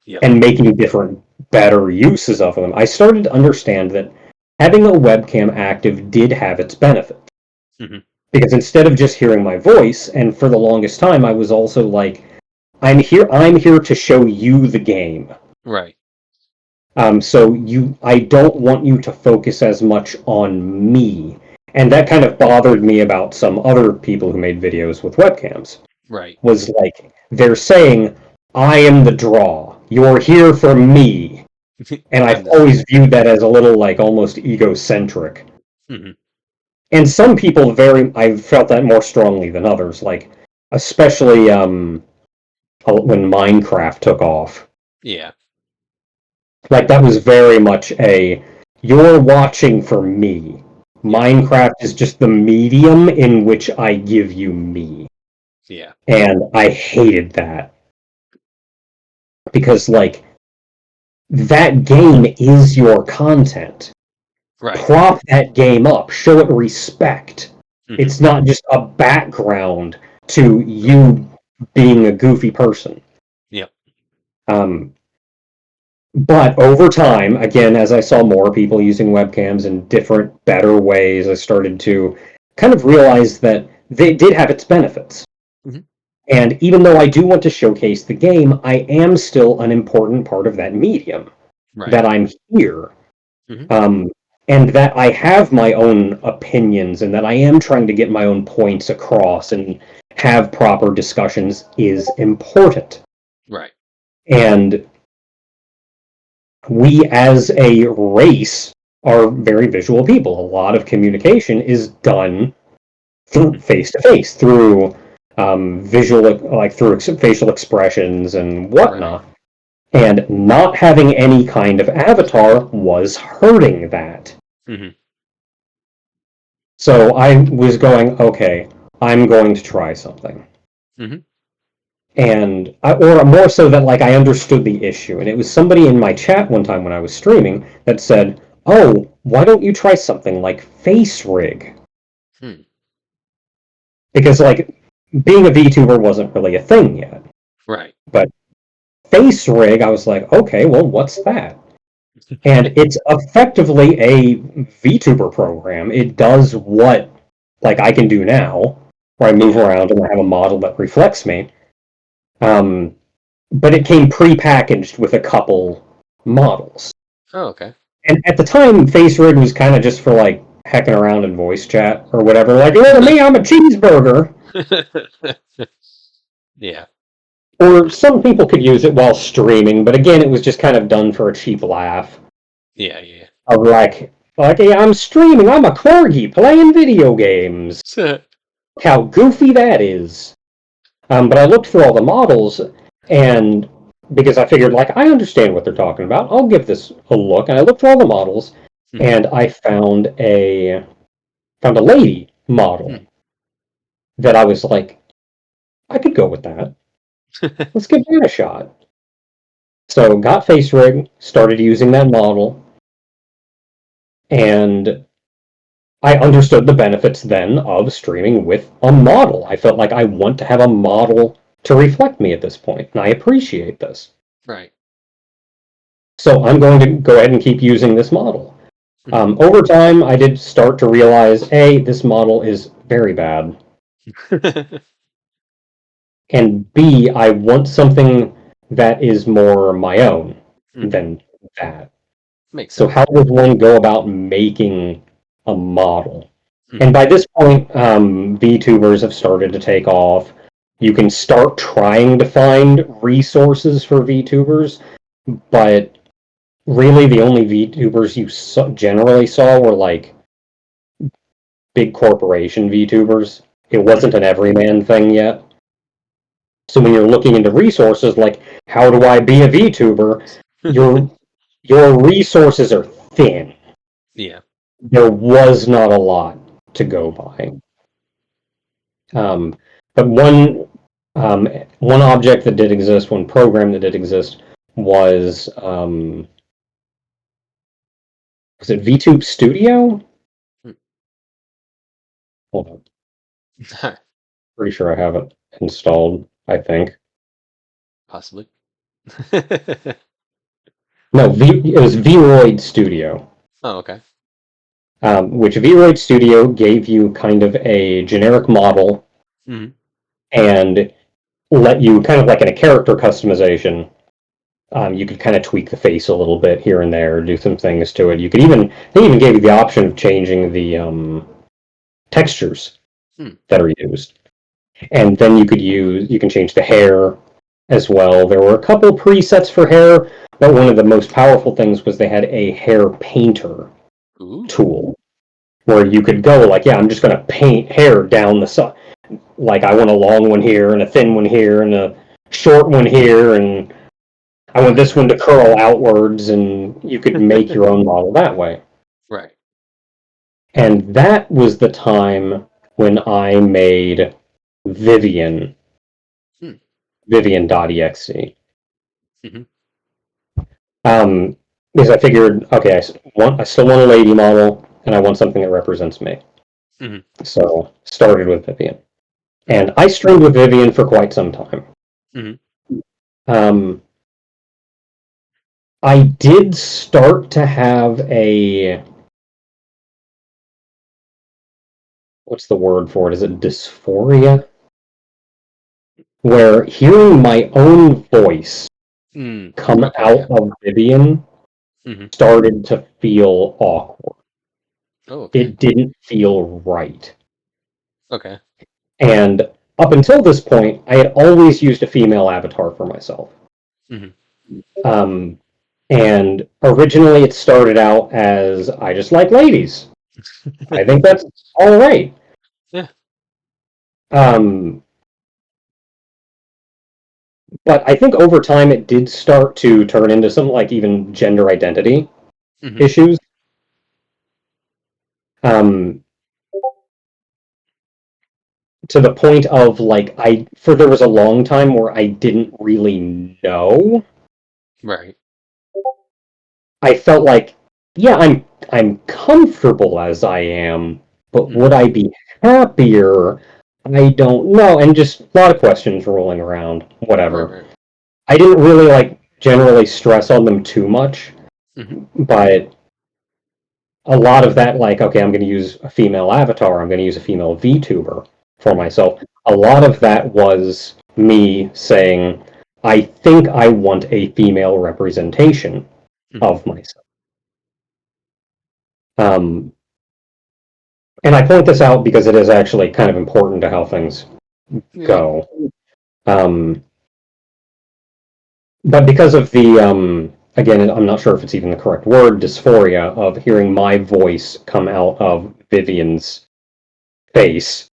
Yep. and making different, better uses of them. I started to understand that having a webcam active did have its benefit. Hmm. Because instead of just hearing my voice, and for the longest time, I was also like, I'm here to show you the game. Right. I don't want you to focus as much on me. And that kind of bothered me about some other people who made videos with webcams. Right. Was like, they're saying, I am the draw. You're here for me. And I've I'm the always center. viewed that as a little like almost egocentric. Hmm. And some people I've felt that more strongly than others, like especially when Minecraft took off. Yeah. Like that was very much you're watching for me. Yep. Minecraft is just the medium in which I give you me. Yeah. And I hated that because like that game is your content. Right. Prop that game up, show it respect. Hmm. It's not just a background to you being a goofy person. Yep. Um, but over time, again, as I saw more people using webcams in different, better ways, I started to kind of realize that they did have its benefits. Hmm. And even though I do want to showcase the game, I am still an important part of that medium. Right. That I'm here. Hmm. Um, and that I have my own opinions and that I am trying to get my own points across and have proper discussions is important. Right. And we as a race are very visual people. A lot of communication is done through Hmm. face to face, through visual, like through facial expressions and Right. whatnot. And not having any kind of avatar was hurting that. Hmm. So I was going, okay, I'm going to try something. Hmm. Or more so that like I understood the issue. And it was somebody in my chat one time when I was streaming that said, oh, why don't you try something like Face Rig? Hmm. because like being a VTuber wasn't really a thing yet. Right. But face rig, I was like, okay, well, what's that? And it's effectively a VTuber program. It does what like I can do now, where I move around and I have a model that reflects me. But it came pre-packaged with a couple models. Oh, okay. And at the time, face rig was kind of just for like hecking around in voice chat or whatever. Like, look at me, I'm a cheeseburger. Yeah. Or some people could use it while streaming, but again, it was just kind of done for a cheap laugh. Yeah, yeah. Of like, hey, I'm streaming, I'm a corgi playing video games. How goofy that is. But I looked through all the models, and because I figured, like, I understand what they're talking about, I'll give this a look. And I looked through all the models, and I found a lady model that I was like, I could go with that. Let's give that a shot. So got face rig, started using that model, and I understood the benefits then of streaming with a model. I felt like I want to have a model to reflect me at this point, and I appreciate this. Right. So I'm going to go ahead and keep using this model. Over time, I did start to realize, A, this model is very bad. And B, I want something that is more my own than that. Makes So sense. how does one go about making a model? And by this point, VTubers have started to take off. You can start trying to find resources for VTubers, but really the only VTubers you generally saw were like big corporation VTubers. It wasn't an everyman thing yet. So when you're looking into resources like how do I be a VTuber, your resources are thin. Yeah. There was not a lot to go by. But one object that did exist, one program that did exist was it VTube Studio? Hold on. Pretty sure I have it installed, I think. Possibly. No, it was Vroid Studio. Oh, okay. Which Vroid Studio gave you kind of a generic model and let you kind of like in a character customization. You could kind of tweak the face a little bit here and there, do some things to it. They even gave you the option of changing the textures that are used, and then you can change the hair as well. There were a couple presets for hair, but one of the most powerful things was they had a hair painter tool where you could go like, yeah, I'm just going to paint hair down the side. Like I want a long one here and a thin one here and a short one here, and I want this one to curl outwards, and you could make your own model that way. Right. And that was the time when I made Vivian, Vivian.exe. Because I figured, okay, I still want a lady model, and I want something that represents me. So started with Vivian. And I streamed with Vivian for quite some time. I did start to have what's the word for it? Is it dysphoria? Where hearing my own voice come out of Vivian started to feel awkward. Oh, okay. It didn't feel right. Okay. And up until this point, I had always used a female avatar for myself. And originally it started out as I just like ladies. I think that's all right. Yeah. But I think over time it did start to turn into some like even gender identity issues. To the point of like there was a long time where I didn't really know. Right. I felt like, yeah, I'm comfortable as I am, but would I be happier I don't know, and just a lot of questions rolling around, Right, whatever. right. I didn't really like generally stress on them too much, Hmm. but a lot of that, like, okay, I'm going to use a female avatar, I'm going to use a female VTuber for Hmm. myself. A lot of that was me saying, I think I want a female representation Hmm. of myself. Um, and I point this out because it is actually kind of important to how things Yeah. go. Um, but because of the, again, I'm not sure if it's even the correct word, dysphoria of hearing my voice come out of Vivian's face,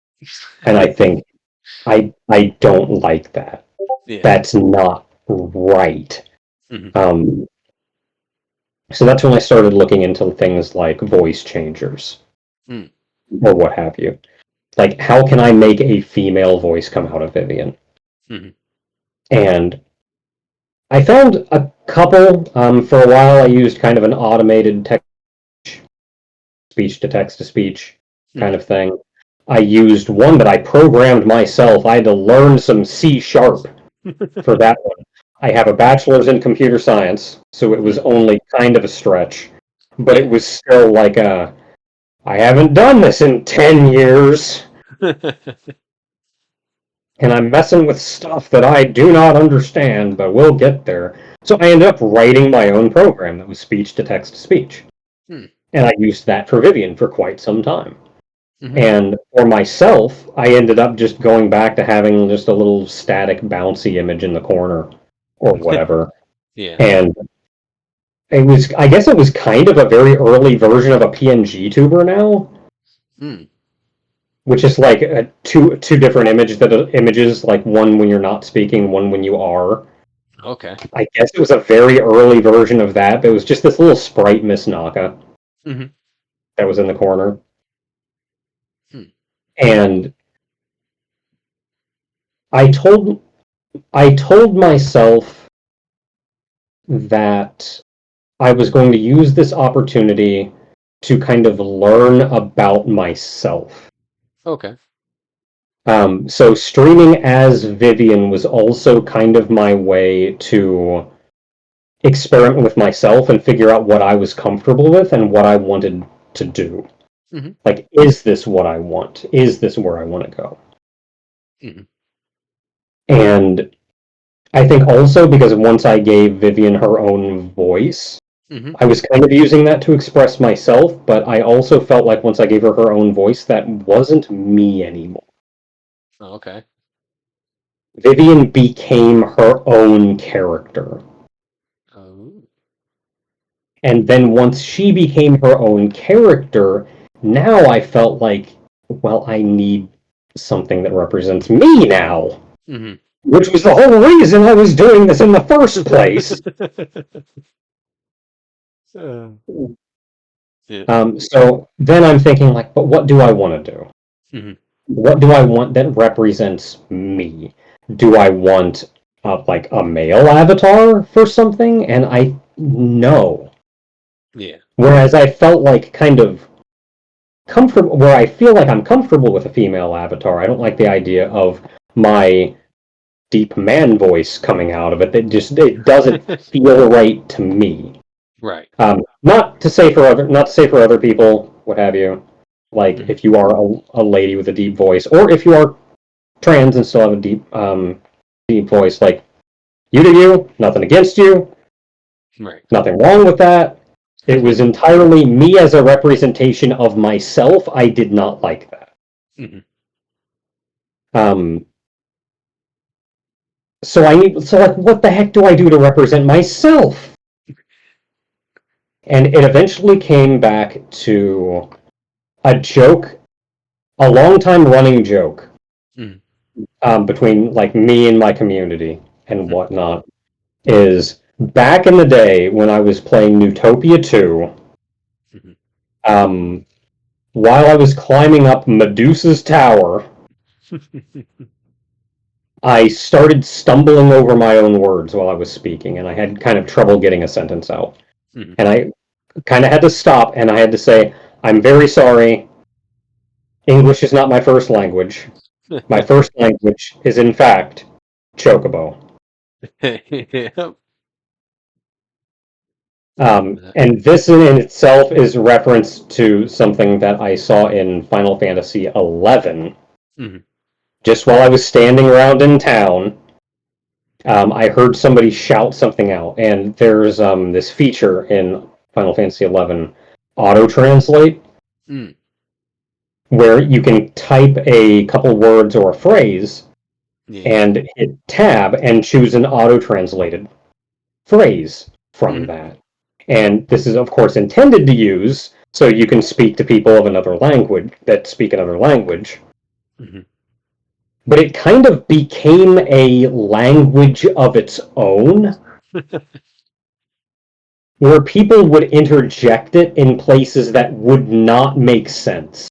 and I think I don't like that. Yeah. That's not right. Hmm. Um, so that's when I started looking into things like voice changers Mm. or what have you. Like, how can I make a female voice come out of Vivian? Hmm. And I found a couple. For a while, I used kind of an automated text speech to text to speech kind Hmm. of thing. I used one that I programmed myself. I had to learn some C sharp for that one. I have a bachelor's in computer science, so it was Hmm. only kind of a stretch, but it Yeah. was still like a, I haven't done this in 10 years, and I'm messing with stuff that I do not understand, but we'll get there. So I ended up writing my own program that was speech to text to speech. Hmm. And I used that for Vivian for quite some time. Hmm. And for myself, I ended up just going back to having just a little static bouncy image in the corner or whatever. Yeah. And it was, I guess it was kind of a very early version of a PNG tuber now, Mm. which is like two different images, like one when you're not speaking, one when you are. Okay. I guess it was a very early version of that, but it was just this little sprite Miss Naka Hmm. that was in the corner. Hmm. And I told I told myself that I was going to use this opportunity to kind of learn about myself. Okay. So streaming as Vivian was also kind of my way to experiment with myself and figure out what I was comfortable with and what I wanted to do. Hmm. Like, is this what I want? Is this where I want to go? Hmm. And I think also because once I gave Vivian her own voice, Hmm. I was kind of using that to express myself, but I also felt like once I gave her her own voice, that wasn't me anymore. Okay. Vivian became her own character. Oh. And then once she became her own character, now I felt like, well, I need something that represents me now, Hmm. which was the whole reason I was doing this in the first place. uh, yeah. So then I'm thinking, like, but what do I want to do? Hmm. What do I want that represents me? Do I want like a male avatar for something? And I no. Yeah. Whereas I felt like kind of comfortable, where I feel like I'm comfortable with a female avatar. I don't like the idea of my deep man voice coming out of it. It doesn't feel right to me. Right. Not to say for other people, what have you. Like Hmm. if you are a lady with a deep voice, or if you are trans and still have a deep voice, like you do you, nothing against you, Right. nothing wrong with that. It was entirely me as a representation of myself. I did not like that. Hmm. Um, so like, what the heck do I do to represent myself? And it eventually came back to a joke, a long time running joke Hmm. between like me and my community and Hmm. whatnot. Is back in the day when I was playing Newtopia 2, Hmm. um, while I was climbing up Medusa's tower, I started stumbling over my own words while I was speaking, and I had kind of trouble getting a sentence out. Hmm. And I kind of had to stop, and I had to say, I'm very sorry. English is not my first language. My first language is, in fact, Chocobo. Yep. And this in itself is reference to something that I saw in Final Fantasy XI. Mhm. Just while I was standing around in town, I heard somebody shout something out, and there's this feature in Final Fantasy XI, auto translate, Mm. where you can type a couple words or a phrase Yeah. and hit tab and choose an auto translated phrase from Mhm. that. And this is, of course, intended to use so you can speak to people of another language that speak another language. Mhm. But it kind of became a language of its own where people would interject it in places that would not make sense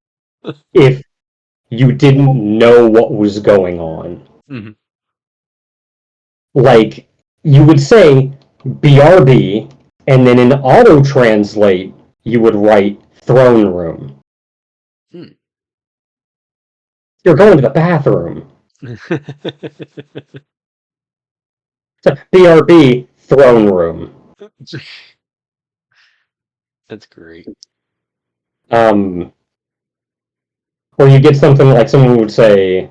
if you didn't know what was going on. Mhm. Like, you would say BRB, and then in auto translate, you would write throne room. Mm. You're going to the bathroom. So, BRB, throne room. That's great. Um, or you get something like someone would say,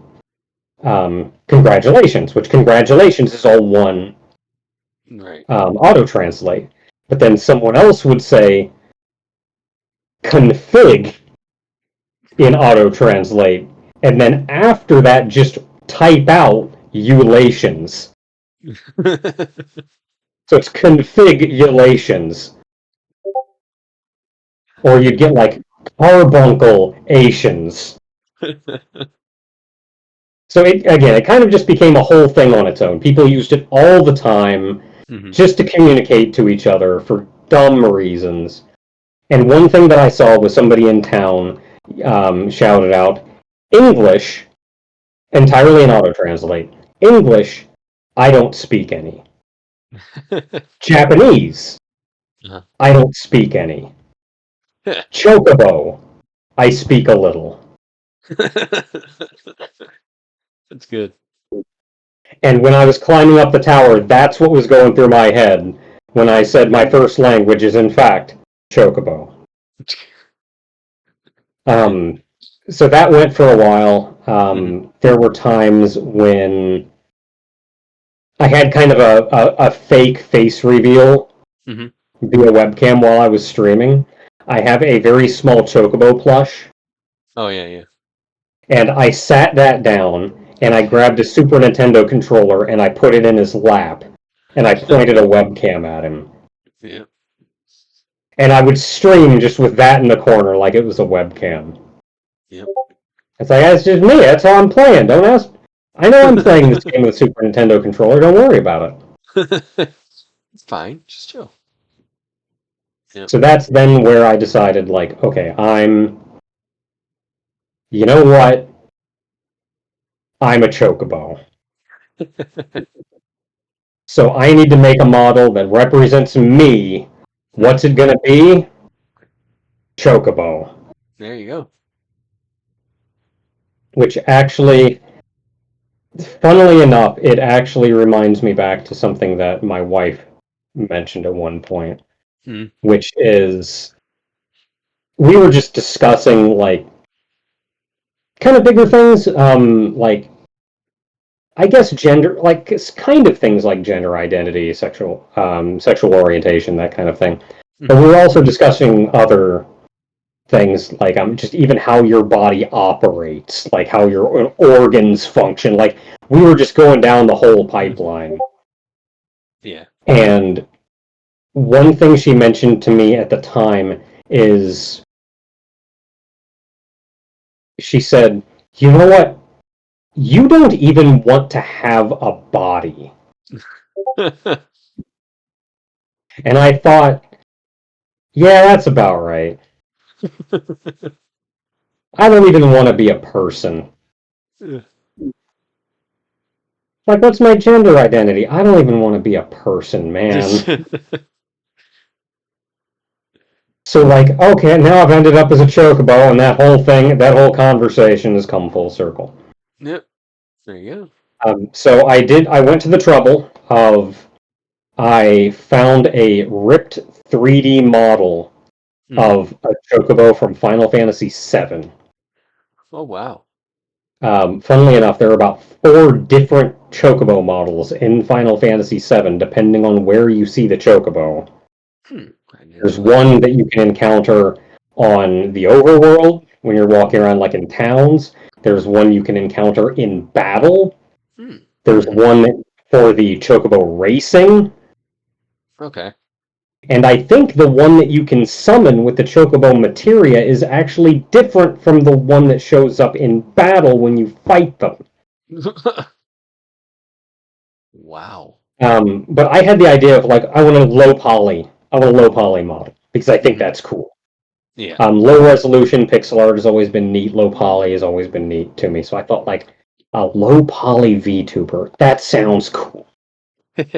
congratulations, which congratulations is all one Right. auto translate. But then someone else would say config in auto translate, and then after that, just type out ulations. So it's configulations. Or you'd get like carbuncleations. So it kind of just became a whole thing on its own. People used it all the time Mhm. just to communicate to each other for dumb reasons. And one thing that I saw was somebody in town shouted out, English, entirely in auto translate. English, I don't speak any. Japanese, Uh-huh. I don't speak any. Chocobo, I speak a little. That's good. And when I was climbing up the tower, that's what was going through my head when I said my first language is, in fact, Chocobo. Um, so that went for a while. Mhm. There were times when I had kind of a fake face reveal Mhm. via webcam while I was streaming. I have a very small Chocobo plush, Oh yeah, yeah. and I sat that down and I grabbed a Super Nintendo controller and I put it in his lap and I pointed a webcam at him. Yeah. And I would stream just with that in the corner like it was a webcam. Yep. It's like, that's just me. That's how I'm playing. Don't ask. I know I'm playing this game with Super Nintendo controller. Don't worry about it. It's fine. Just chill. Yep. So that's then where I decided, like, okay, you know what? I'm a chocobo. So I need to make a model that represents me. Hmm. What's it going to be? Chocobo. There you go. Which actually, funnily enough, it actually reminds me back to something that my wife mentioned at one point, Hmm. which is we were just discussing like kind of bigger things, like I guess gender, like it's kind of things like gender identity, sexual orientation, that kind of thing. But Hmm. we were also discussing other things like just even how your body operates, like how your organs function. Like we were just going down the whole pipeline. Yeah. And one thing she mentioned to me at the time is she said, "You know what? You don't even want to have a body." And I thought, yeah, that's about right. I don't even want to be a person. Yeah. Like, what's my gender identity? I don't even want to be a person, man. So, like, okay, now I've ended up as a chocobo, and that whole thing, that whole conversation has come full circle. Yep. There you So I went to the trouble of, I found a ripped 3D model go. of a chocobo from Final Fantasy VII. Oh wow. Funnily enough, there are about 4 different chocobo models in Final Fantasy VII, depending on where you see the chocobo. I didn't There's know that. one that you can encounter on the overworld when you're walking around, like in towns. There's one you can encounter in battle. Hmm. There's one for the chocobo racing. Okay. And I think the one that you can summon with the chocobo materia is actually different from the one that shows up in battle when you fight them. Wow. But I had the idea of, like, I want a low poly. I want a low poly model because I think Hmm. that's cool. Yeah. Low resolution pixel art has always been neat. Low poly has always been neat to me. So I thought, like, a low poly VTuber. That sounds cool.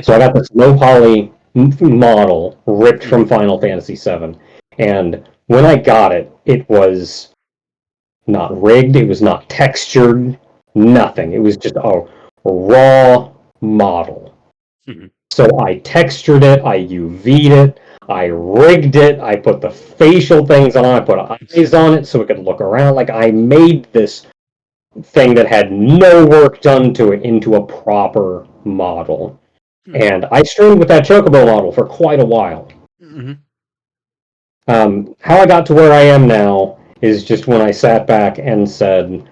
So I got this low poly model ripped from Mhm. Final Fantasy VII, and when I got it, it was not rigged. It was not textured. Nothing. It was just a raw model. Mhm. So I textured it, I UV'd it, I rigged it, I put the facial things on, I put eyes on it so it could look around. Like, I made this thing that had no work done to it into a proper model. Hmm. And I streamed with that Chocobo model for quite a while. Mhm. How I got to where I am now is just when I sat back and said,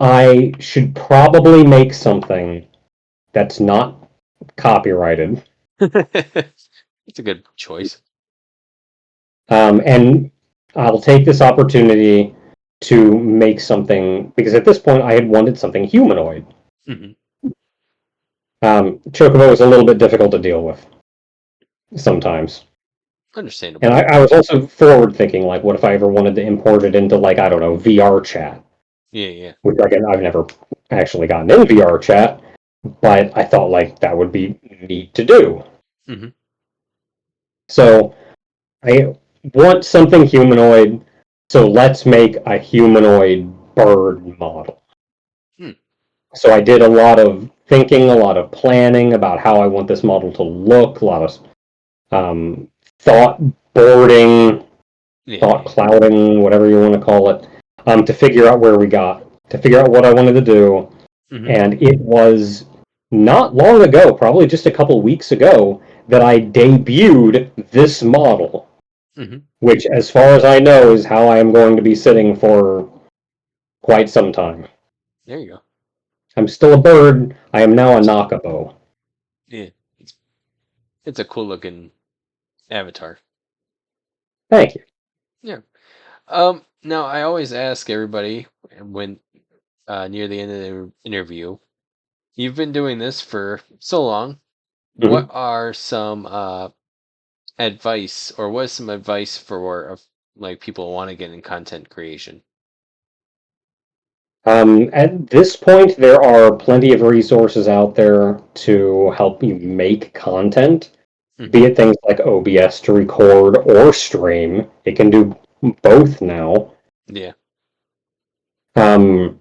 I should probably make something that's not copyrighted. It's a good choice. And I'll take this opportunity to make something, because at this point I had wanted something humanoid. Mhm. Chocobo is a little bit difficult to deal with sometimes. And Understandable. I was also forward thinking, like, what if I ever wanted to import it into, like, I don't know, VR chat? Yeah, yeah. Which, again, I've never actually gotten in VR chat, but I thought, like, that would be neat to do. Mhm. So I want something humanoid, so let's make a humanoid bird model. Hmm. So I did a lot of thinking, a lot of planning about how I want this model to look, a lot of thought boarding, Yeah, thought yeah. clouding, whatever you want to call it, to figure out where we got, to figure out what I wanted to do. Mhm. And it was not long ago, probably just a couple weeks ago, that I debuted this model, Mhm. which, as far as I know, is how I am going to be sitting for quite some time. There you go. I'm still a bird. I am now a Nakabo. Yeah. It's a cool looking avatar. Thank you. Yeah. Now I always ask everybody when near the end of the interview, you've been doing this for so long. What Mhm. are some advice or what is some advice for like people who want to get in content creation? At this point, there are plenty of resources out there to help you make content, be Hmm. it things like OBS to record or stream. It can do both now. Yeah. Um,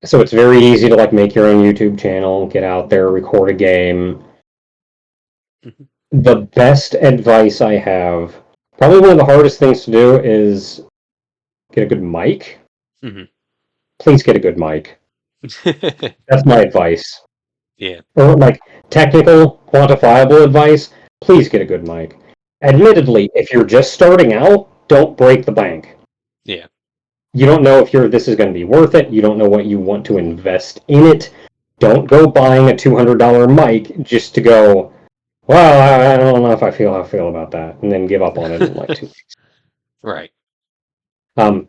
so it's very easy to, like, make your own YouTube channel, get out there, record a game. Hmm. The best advice I have, probably one of the hardest things to do, is get a good mic. Hmm. Please get a good mic. That's my advice. Yeah. Or, like, technical, quantifiable advice, please get a good mic. Admittedly, if you're just starting out, don't break the bank. Yeah. You don't know if this is going to be worth it. You don't know what you want to invest in it. Don't go buying a $200 mic just to go, well, I don't know if I feel about that, and then give up on it in like 2 weeks. Right. Um,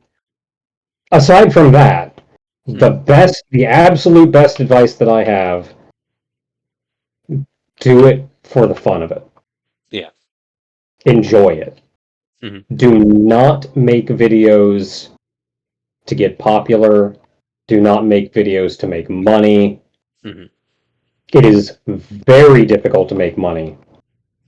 Aside from that, Hmm. the absolute best advice that I have, do it for the fun of it. Yeah. Enjoy it. Hmm. Do not make videos to get popular. Do not make videos to make money. Hmm. It is very difficult to make money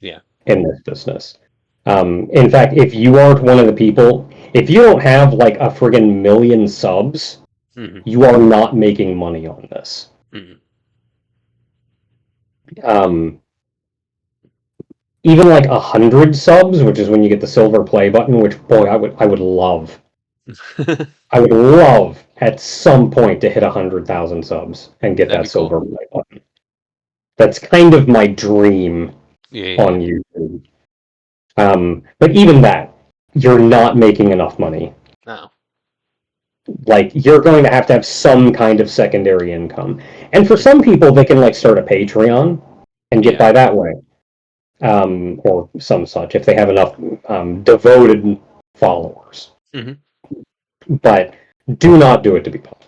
Yeah. in this business. In fact, if you aren't one of the people, if you don't have like a friggin' million subs, Mm-hmm. you are not making money on this. Mm-hmm. Um, Even like 100 subs, which is when you get the silver play button, which boy, I would love. I would love at some point to hit 100,000 subs and get That'd that be cool. silver play button. That's kind of my dream Yeah, yeah, on YouTube. But even that, you're not making enough money. yeah. Like you're going to have some kind of secondary income. And for No. some people, they can like start a Patreon and get Yeah. by that way, or some such if they have enough devoted followers. Mm-hmm. But do not do it to be popular.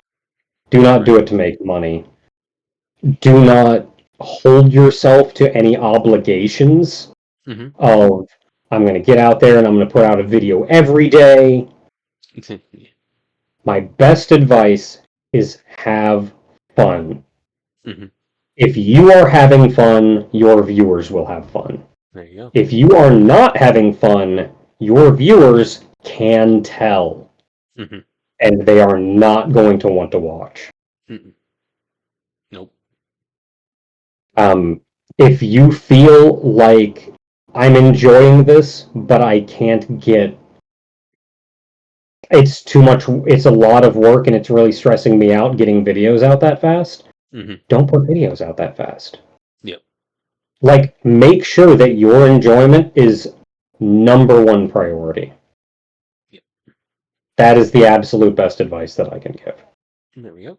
Do not Right. do it to make money. Do not hold yourself to any obligations Mm-hmm. of I'm going to get out there and I'm going to put out a video every day. My best advice is have fun. Mm-hmm. If you are having fun, your viewers will have fun. There you go. If you are not having fun, your viewers can tell, Mm-hmm. and they are not going to want to watch. Mm-hmm. Nope. Um, if you feel like I'm enjoying this, but I can't get it's too much, it's a lot of work and it's really stressing me out getting videos out that fast, Mm-hmm. don't put videos out that fast. Yep. Like, make sure that your enjoyment is number one priority. Yep. That is the absolute best advice that I can give. There we go.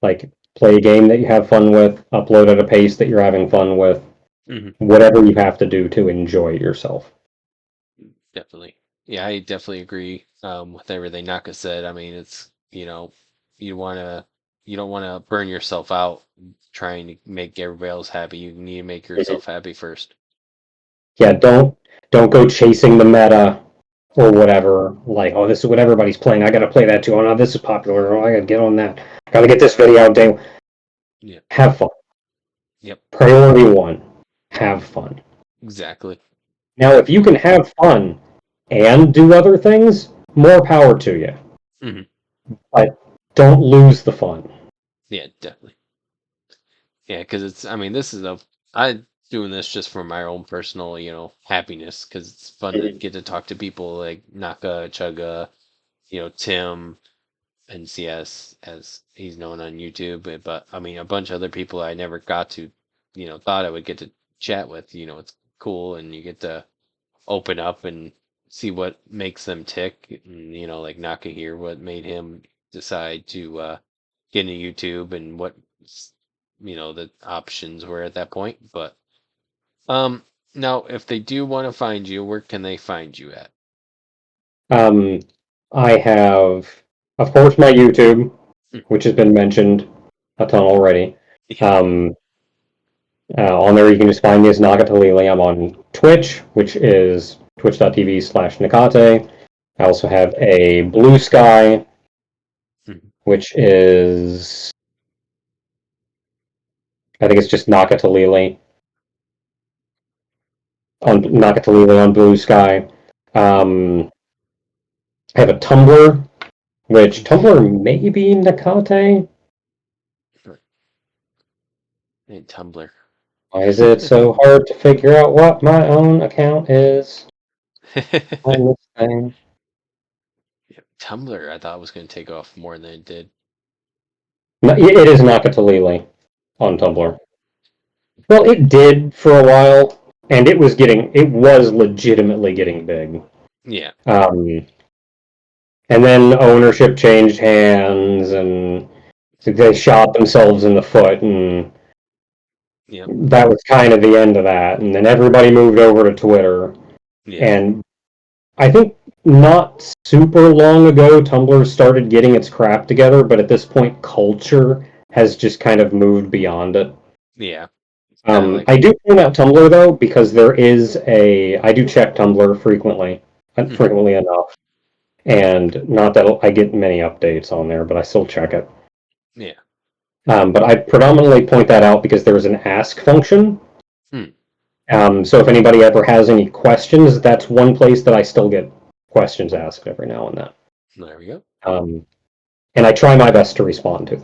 Like, play a game that you have fun with, upload at a pace that you're having fun with, Mm-hmm. whatever you have to do to enjoy yourself. Definitely. Yeah, I definitely agree with everything Naka said. I mean, it's, you wanna you don't want to burn yourself out trying to make everybody else happy. You need to make yourself happy first. Yeah, don't go chasing the meta or whatever. Like, oh, this is what everybody's playing. I got to play that too. Oh, no, this is popular. Oh, I got to get on that. Got to get this video out day. Yeah. Have fun. Yep. Priority one. Have fun. Exactly. Now, if you can have fun and do other things, more power to you. Mm-hmm. But don't lose the fun. Yeah, definitely. Yeah, because I mean, I doing this just for my own personal, happiness, because it's fun to get to talk to people like Naka, Chugga, Tim, and CS, as he's known on YouTube. But I mean, a bunch of other people I never got to, thought I would get to chat with. It's cool, and you get to open up and see what makes them tick. And, like Naka here, what made him decide to get into YouTube and what the options were at that point. But um, now if they do want to find you, where can they find you at? Um, I have, of course, my YouTube, Mm. which has been mentioned a ton already. Yeah. Um, on there, you can just find me as Naka Teleeli. I'm on Twitch, which is twitch.tv/Nakate. I also have a Blue Sky, Mhm. which is, I think it's just Naka Teleeli on Blue Sky. I have a Tumblr, which Tumblr may be Nakate. Hey, Tumblr. Why is it so hard to figure out what my own account is on this thing? Yeah, Tumblr, I thought was going to take off more than it did. No, it is Naka Teleeli on Tumblr. Well, it did for a while, and it was legitimately getting big. Yeah. Um, and then ownership changed hands, and they shot themselves in the foot, and Yep. that was kind of the end of that. And then everybody moved over to Twitter, Yeah. and I think not super long ago, Tumblr started getting its crap together, but at this point, culture has just kind of moved beyond it. Yeah. It's kind of like. I do point out Tumblr though because I do check Tumblr Mhm. frequently enough, and not that I get many updates on there, but I still check it. Yeah. But I predominantly point that out because there is an ask function, Hmm. So if anybody ever has any questions, that's one place that I still get questions asked every now and then. There we go. And I try my best to respond to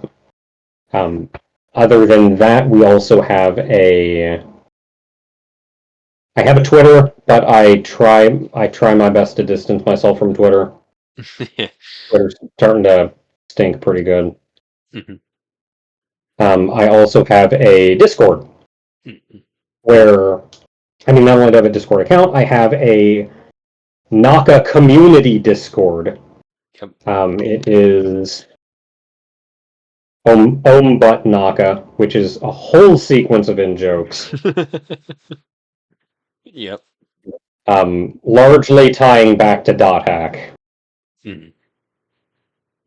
them. Other than that, we also have I have a Twitter, but I try my best to distance myself from Twitter. Twitter's starting to stink pretty good. Mhm. I also have a Discord where, I mean, not only do I have a Discord account, I have a Naka community Discord. Yep. It is Butt Naka, which is a whole sequence of in-jokes. Yep. Largely tying back to Dot Hack. Mhm.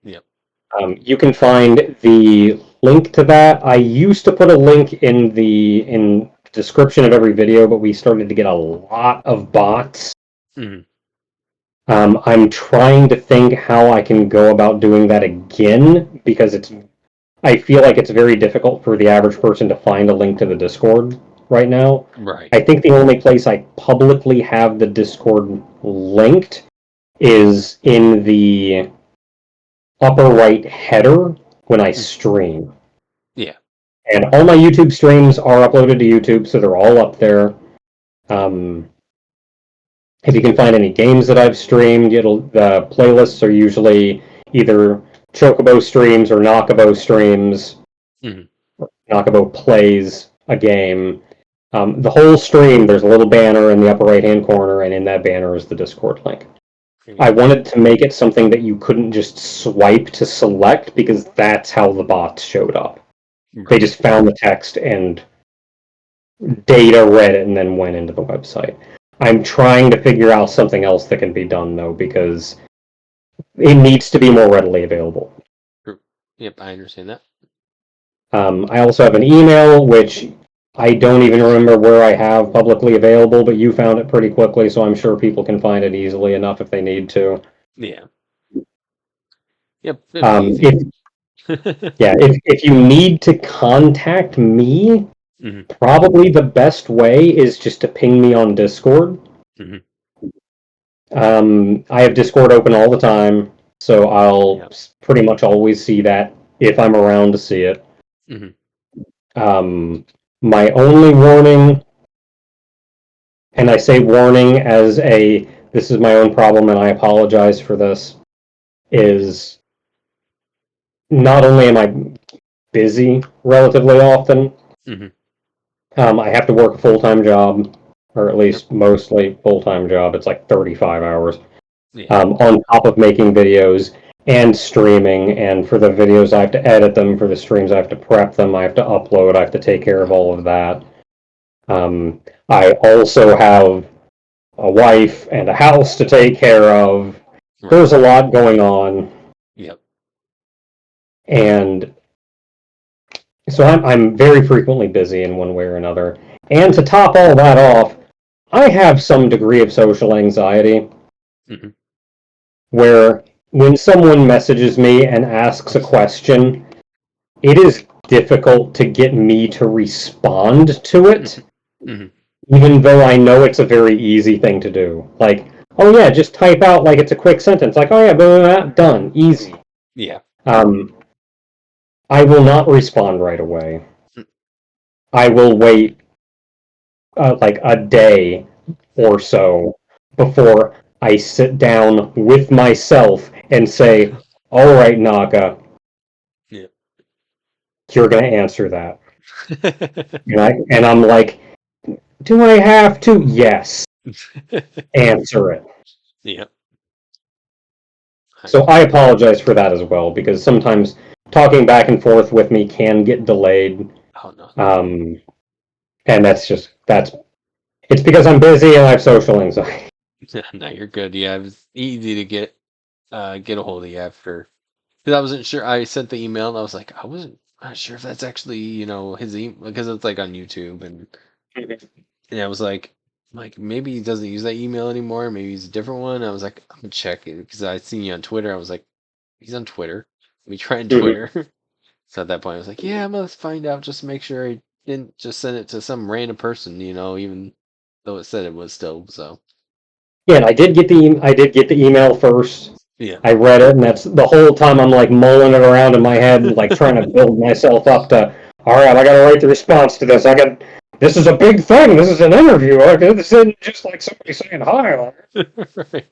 Yep. You can find the link to that. I used to put a link in the description of every video, but we started to get a lot of bots. Mhm. I'm trying to think how I can go about doing that again, because I feel like it's very difficult for the average person to find a link to the Discord right now. Right. I think the only place I publicly have the Discord linked is in the upper right header when I stream. Yeah. And all my YouTube streams are uploaded to YouTube, so they're all up there. If you can find any games that I've streamed, the playlists are usually either Chocobo streams or Nakabo streams. Mhm. Nakabo plays a game. The whole stream, there's a little banner in the upper right-hand corner, and in that banner is the Discord link. I wanted to make it something that you couldn't just swipe to select, because that's how the bots showed up. They Right. just found the text and data read it and then went into the website. I'm trying to figure out something else that can be done, though, because it needs to be more readily available. True. Yep, I understand that. I also have an email, which I don't even remember where I have publicly available, but you found it pretty quickly, so I'm sure people can find it easily enough if they need to. Yeah. Yep, it'd be easy. If you need to contact me, Mhm. probably the best way is just to ping me on Discord. Mhm. I have Discord open all the time, so I'll Yep. pretty much always see that if I'm around to see it. Mhm. My only warning, and I say warning as this is my own problem and I apologize for this, is not only am I busy relatively often, Mhm. I have to work a full-time job, or at Yep. least mostly full-time job. It's like 35 hours. Yeah. On top of making videos and streaming. And for the videos, I have to edit them. For the streams, I have to prep them. I have to upload. I have to take care of all of that. I also have a wife and a house to take care of. Right. There's a lot going on. Yep. And so I'm very frequently busy in one way or another. And to top all that off, I have some degree of social anxiety. Mhm. Where when someone messages me and asks a question, it is difficult to get me to respond to it, Mhm. even though I know it's a very easy thing to do. Like, oh yeah, just type out like it's a quick sentence. Like, oh yeah, blah, blah, blah, done, easy. Yeah. Um, I will not respond right away. Mm. I will wait like a day or so before I sit down with myself and say, all right, Naka, Yeah. you're going to answer that. And I'm like, do I have to? Yes. Answer it. Yep. So I apologize for that as well, because sometimes talking back and forth with me can get delayed. Oh no. And it's because I'm busy and I have social anxiety. No, you're good. Yeah, it was easy to get a hold of you after, because I wasn't sure. I sent the email and I was like, I wasn't not sure if that's actually his email, because it's like on YouTube, and I was like maybe he doesn't use that email anymore. Maybe he's a different one. I was like, I'm gonna check it because I seen you on Twitter. I was like, he's on Twitter. Let me try on Twitter. So at that point, I was like, yeah, I'm gonna find out just to make sure I didn't just send it to some random person. Even though it said it was still. So Yeah, and I did get the email first. yeah. I read it, and that's the whole time I'm like mulling it around in my head, like trying to build myself up to. All right, I got to write the response to this. I got. This is a big thing. This is an interview. Like, this isn't just like somebody saying hi. Like, Right.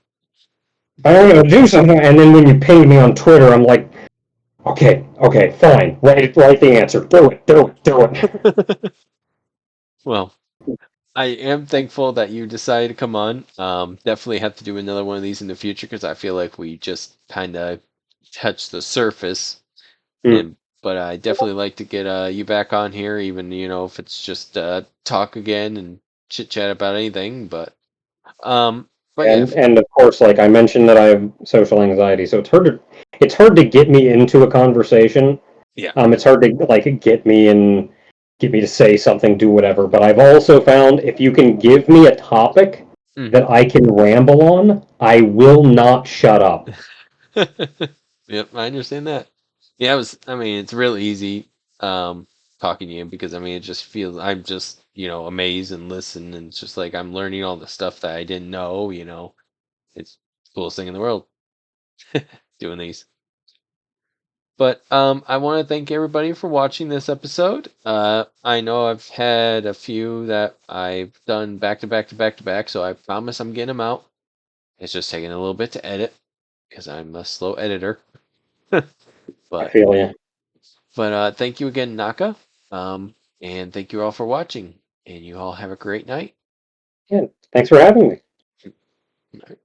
I'm going to do something. And then when you pinged me on Twitter, I'm like, okay, fine. Write the answer. Do it. Well, I am thankful that you decided to come on. Definitely have to do another one of these in the future because I feel like we just kind of touched the surface. Mm. And but I definitely like to get you back on here, even if it's just talk again and chit chat about anything. Um, but yeah, And of course, like I mentioned that I have social anxiety, so it's hard to get me into a conversation. yeah. It's hard to like get me to say something, do whatever. But I've also found if you can give me a topic Hmm. that I can ramble on, I will not shut up. Yep, I understand that. Yeah, I mean, it's real easy um talking to you because I mean, it just feels I'm just, amazed and listen and it's just like I'm learning all the stuff that I didn't know. It's the coolest thing in the world doing these. But I want to thank everybody for watching this episode. I know I've had a few that I've done back to back to back to back, so I promise I'm getting them out. It's just taking a little bit to edit because I'm a slow editor. I But feel you. thank you again, Naka. And thank you all for watching. And you all have a great night. Yeah, thanks for having me. All right.